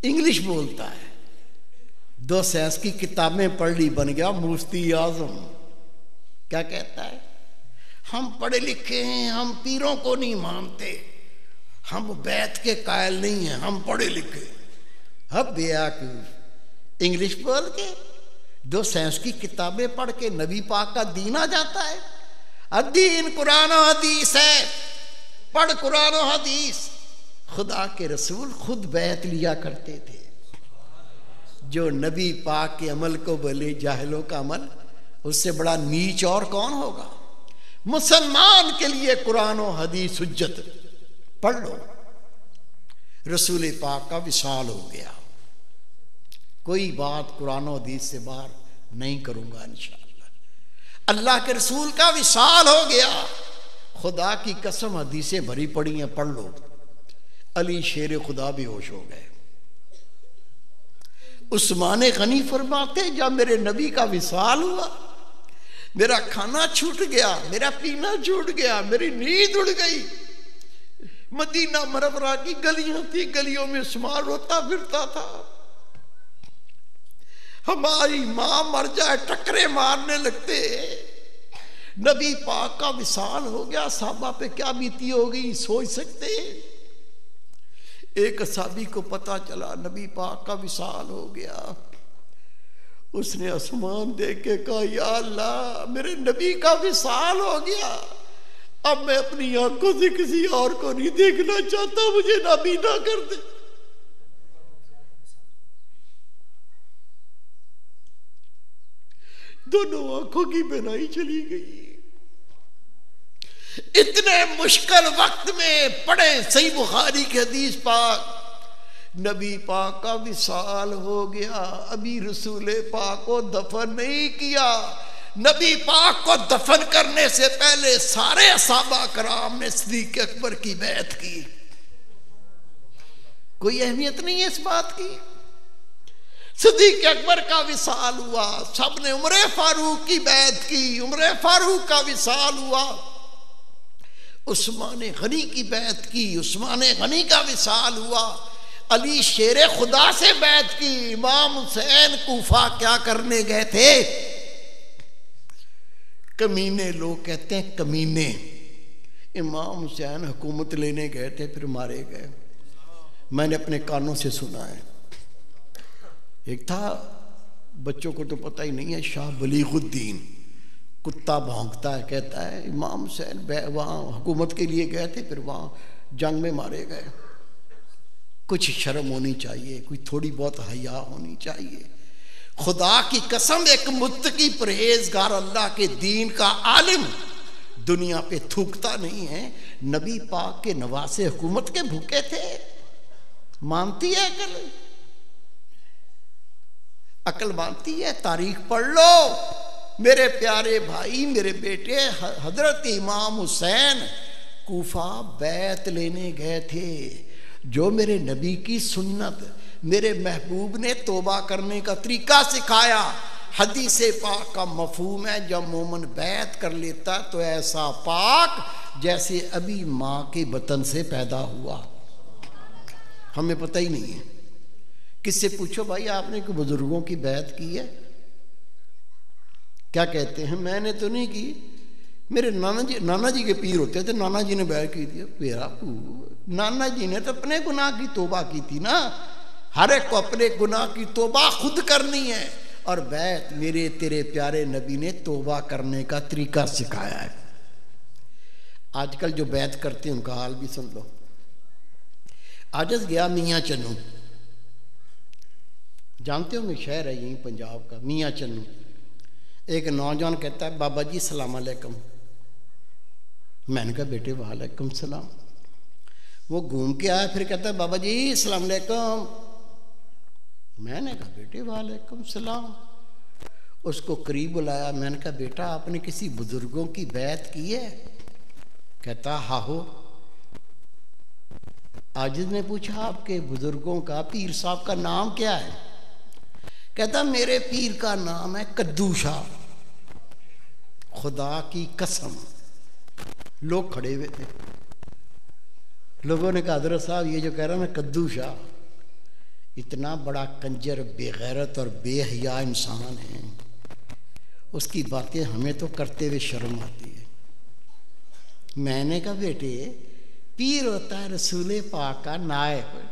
इंग्लिश बोलता है। दो साइंस की किताबें पढ़ ली, बन गया मुफ्ती आजम। क्या कहता है? हम पढ़े लिखे हैं, हम पीरों को नहीं मानते, हम बैत के कायल नहीं हैं, हम पढ़े लिखे। अब बेवकूफ इंग्लिश बोल के दो साइंस की किताबें पढ़ के नबी पाक का दीन आ जाता है। दीन कुरान और हदीस है, पढ़ कुरान और हदीस। खुदा के रसूल खुद बैत लिया करते थे। जो नबी पाक के अमल को बोले जाहिलों का अमल, उससे बड़ा नीच और कौन होगा? मुसलमान के लिए कुरान और हदीस हुज्जत। पढ़ लो, रसूल पाक का विसाल हो गया, कोई बात कुरान और हदीस से बाहर नहीं करूंगा इंशाअल्लाह। अल्लाह के रसूल का विसाल हो गया, खुदा की कसम हदीसें भरी पड़ी हैं, पढ़ लो। अली शेर खुदा भी होश हो गए। उस्मान गनी फरमाते जब मेरे नबी का विसाल हुआ, मेरा खाना छूट गया, मेरा पीना छूट गया, मेरी नींद उड़ गई। मदीना मनव्वरा की गलियां थी, गलियों में उस्मान रोता फिरता था। हमारी मां मर जाए टकरे मारने लगते। नबी पाक का विसाल हो गया, साहबा पे क्या बीती होगी सोच सकते। एक साहबी को पता चला नबी पाक का विसाल हो गया, उसने आसमान देख के कहा या अल्लाह मेरे नबी का विसाल हो गया, अब मैं अपनी आंखों से किसी और को नहीं देखना चाहता, मुझे नबी ना कर दे। दोनों आंखों की बनाई चली गई। इतने मुश्किल वक्त में पढ़े सही बुखारी की हदीस पाक, नबी पाक का विसाल हो गया, अभी रसूल पाक को दफन नहीं किया। नबी पाक को दफन करने से पहले सारे असहाबा कराम ने सिद्दीक़ अकबर की बैत की। कोई अहमियत नहीं है इस बात की। सिद्दीक़ अकबर का विसाल हुआ, सबने उमरे फारूक की बैत की, उमरे फारूक का विसाल हुआ, उस्मान गनी की बैत की, उस्मान गनी का विसाल हुआ, अली शेर खुदा से बैत की। इमाम हुसैन कूफा क्या करने गए थे? कमीने लोग कहते हैं कमीने। इमाम हुसैन हुकूमत लेने गए थे, फिर मारे गए। मैंने अपने कानों से सुना है। एक था, बच्चों को तो पता ही नहीं है, शाह बलीगुद्दीन, कुत्ता भौंकता है, कहता है इमाम हुसैन वहाँ हुकूमत के लिए गए थे, फिर वहाँ जंग में मारे गए। कुछ शर्म होनी चाहिए, कोई थोड़ी बहुत हया होनी चाहिए। खुदा की कसम, एक मुत्तकी परहेजगार अल्लाह के दीन का आलिम दुनिया पे थूकता नहीं है। नबी पाक के नवासे हुकूमत के भूखे थे। मानती है अकल मानती है? तारीख पढ़ लो मेरे प्यारे भाई, मेरे बेटे। हजरत इमाम हुसैन कूफा बैत लेने गए थे। जो मेरे नबी की सुन्नत, मेरे महबूब ने तौबा करने का तरीका सिखाया। हदीस पाक का मफहूम है, जब मोमन बैत कर लेता तो ऐसा पाक जैसे अभी माँ के बतन से पैदा हुआ। हमें पता ही नहीं है। किससे पूछो भाई, आपने कोई बुजुर्गों की बैत की है? क्या कहते हैं? मैंने तो नहीं की, मेरे नाना जी के पीर होते थे, नाना जी ने बैत की थी। मेरा नाना जी ने तो अपने गुनाह की तौबा की थी ना। हर एक को अपने गुनाह की तौबा खुद करनी है, और बैत मेरे तेरे प्यारे नबी ने तौबा करने का तरीका सिखाया है। आजकल जो बैत करते हैं उनका हाल भी सुन लो। आज गया मियाँ चन्नू, जानते होंगे, शहर है यहीं पंजाब का, मियाँ चन्नू। एक नौजवान कहता है, बाबा जी सलाम अलैकुम। मैंने कहा बेटे वालेकुम सलाम। वो घूम के आया, फिर कहता है बाबा जी सलाम अलैकुम। मैंने कहा बेटे वालेकुम सलाम। उसको करीब बुलाया, मैंने कहा बेटा आपने किसी बुजुर्गों की बैत की है? कहता हाँ हो। आजिज ने पूछा आपके बुजुर्गों का, पीर साहब का नाम क्या है? कहता मेरे पीर का नाम है कद्दू शाह। खुदा की कसम, लोग खड़े हुए थे। लोगों ने कहा हजरत साहब ये जो कह रहा है ना कद्दू शाह, इतना बड़ा कंजर, बेगैरत और बेहया इंसान है, उसकी बातें हमें तो करते हुए शर्म आती है। मैंने कहा बेटे पीर होता है रसूले पाक का नायब,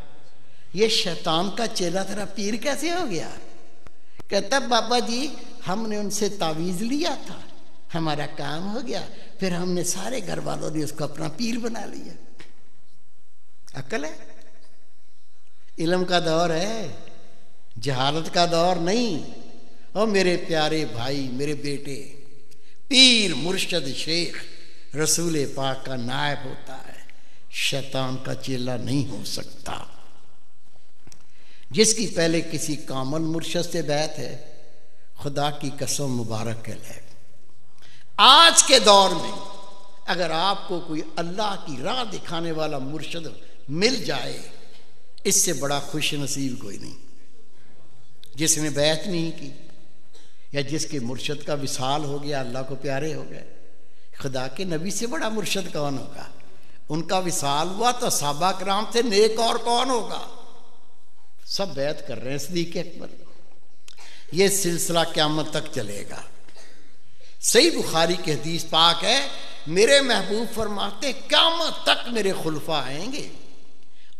ये शैतान का चेला तेरा पीर कैसे हो गया? कहता बाबा जी हमने उनसे तावीज़ लिया था, हमारा काम हो गया, फिर हमने सारे घर वालों ने उसको अपना पीर बना लिया। अक्ल है? इल्म का दौर है, जहालत का दौर नहीं। और मेरे प्यारे भाई, मेरे बेटे, पीर मुर्शद शेख रसूल पाक का नायब होता है, शैतान का चेला नहीं हो सकता। जिसकी पहले किसी कामल मुर्शद से बैत है, खुदा की कसम मुबारक है। आज के दौर में अगर आपको कोई अल्लाह की राह दिखाने वाला मुर्शद मिल जाए, इससे बड़ा खुश नसीब कोई नहीं। जिसने बैत नहीं की या जिसके मुर्शद का विसाल हो गया, अल्लाह को प्यारे हो गए। खुदा के नबी से बड़ा मुर्शद कौन होगा? उनका विसाल हुआ तो सहाबा किराम से नेक और कौन होगा? सब बैत कर रहे हैं सिद्दीक़ अकबर। ये सिलसिला क़यामत तक चलेगा। सही बुखारी की हदीस पाक है, मेरे महबूब फरमाते क़यामत तक मेरे खुलफा आएंगे,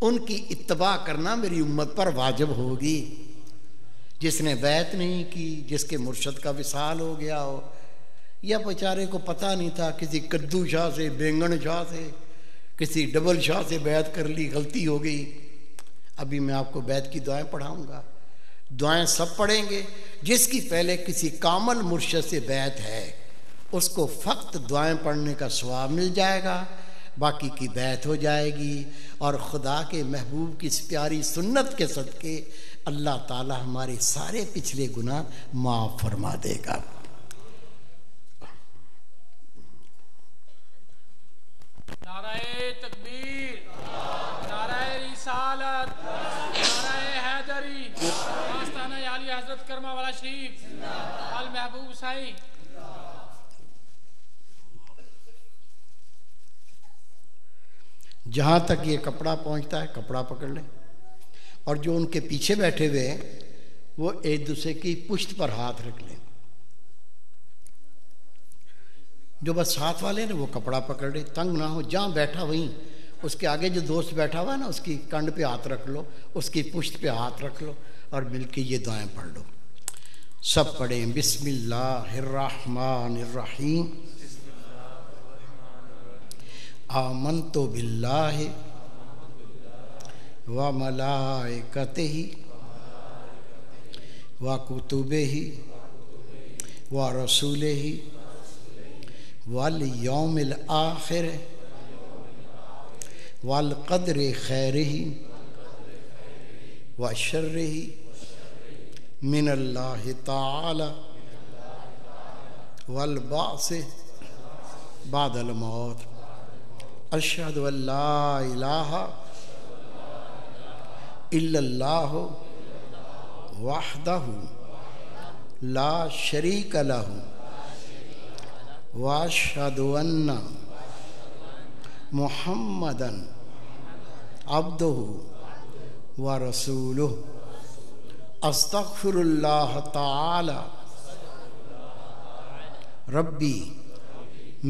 उनकी इत्तबा करना मेरी उम्मत पर वाजिब होगी। जिसने बैत नहीं की, जिसके मुर्शद का विसाल हो गया हो, या बेचारे को पता नहीं था, किसी कद्दू शाह से, बैंगन शाह से, किसी डबल शाह से बैत कर ली, गलती हो गई। अभी मैं आपको बैत की दुआएं पढ़ाऊंगा, दुआएं सब पढ़ेंगे। जिसकी पहले किसी कामल मुर्शद से बैत है, उसको फक्त दुआएं पढ़ने का सवाब मिल जाएगा, बाकी की बैत हो जाएगी। और खुदा के महबूब की इस प्यारी सुन्नत के सदके अल्लाह ताला हमारे सारे पिछले गुनाह माफ़ फरमा देगा। नाराए तकबीर, नाराए रिसालत, नाराए हैदरी, आस्ताना आली हजरत करमा वाला शरीफ, अल महबूब साईं। जहाँ तक ये कपड़ा पहुँचता है कपड़ा पकड़ ले, और जो उनके पीछे बैठे हुए हैं वो एक दूसरे की पुश्त पर हाथ रख लें। जो बस साथ वाले हैं ना वो कपड़ा पकड़ ले, तंग ना हो। जहाँ बैठा वहीं उसके आगे जो दोस्त बैठा हुआ है ना, उसकी कंध पे हाथ रख लो, उसकी पुश्त पे हाथ रख लो, और मिलके ये दुआएं पढ़ लो। सब पढ़ें, बिस्मिल्लाहिर्रहमानिर्रहीम, आमनतु बिल्लाहि व मलाइकतिही व कुतुबिही व रसूलिही वल यौमिल आखिर वल क़द्रि खैरिही व शर्रिही मिनल्लाहि ताला वल बास बादल मौत। अशहदु अल्ला इलाहा इल्लल्लाहु वहदहु ला शरीक लहु व अशहदु अन्ना मुहम्मदन अब्दुहु व रसूलुहु। अस्तग़फिरुल्लाह ताला रब्बी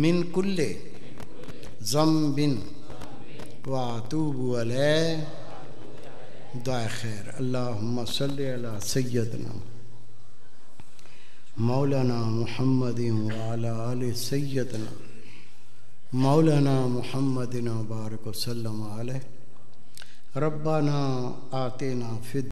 मिन कुल्ले ज़म्बिन व अतूबु अलैह। दुआ खैर। अल्लाहुम्मा सल्लि अला सय्यदना मौलाना मुहम्मदिन व अला आलि सय्यदना मौलाना मुहम्मदिन बारिक व सल्लम अलैहि। रब्बना आतिना फिद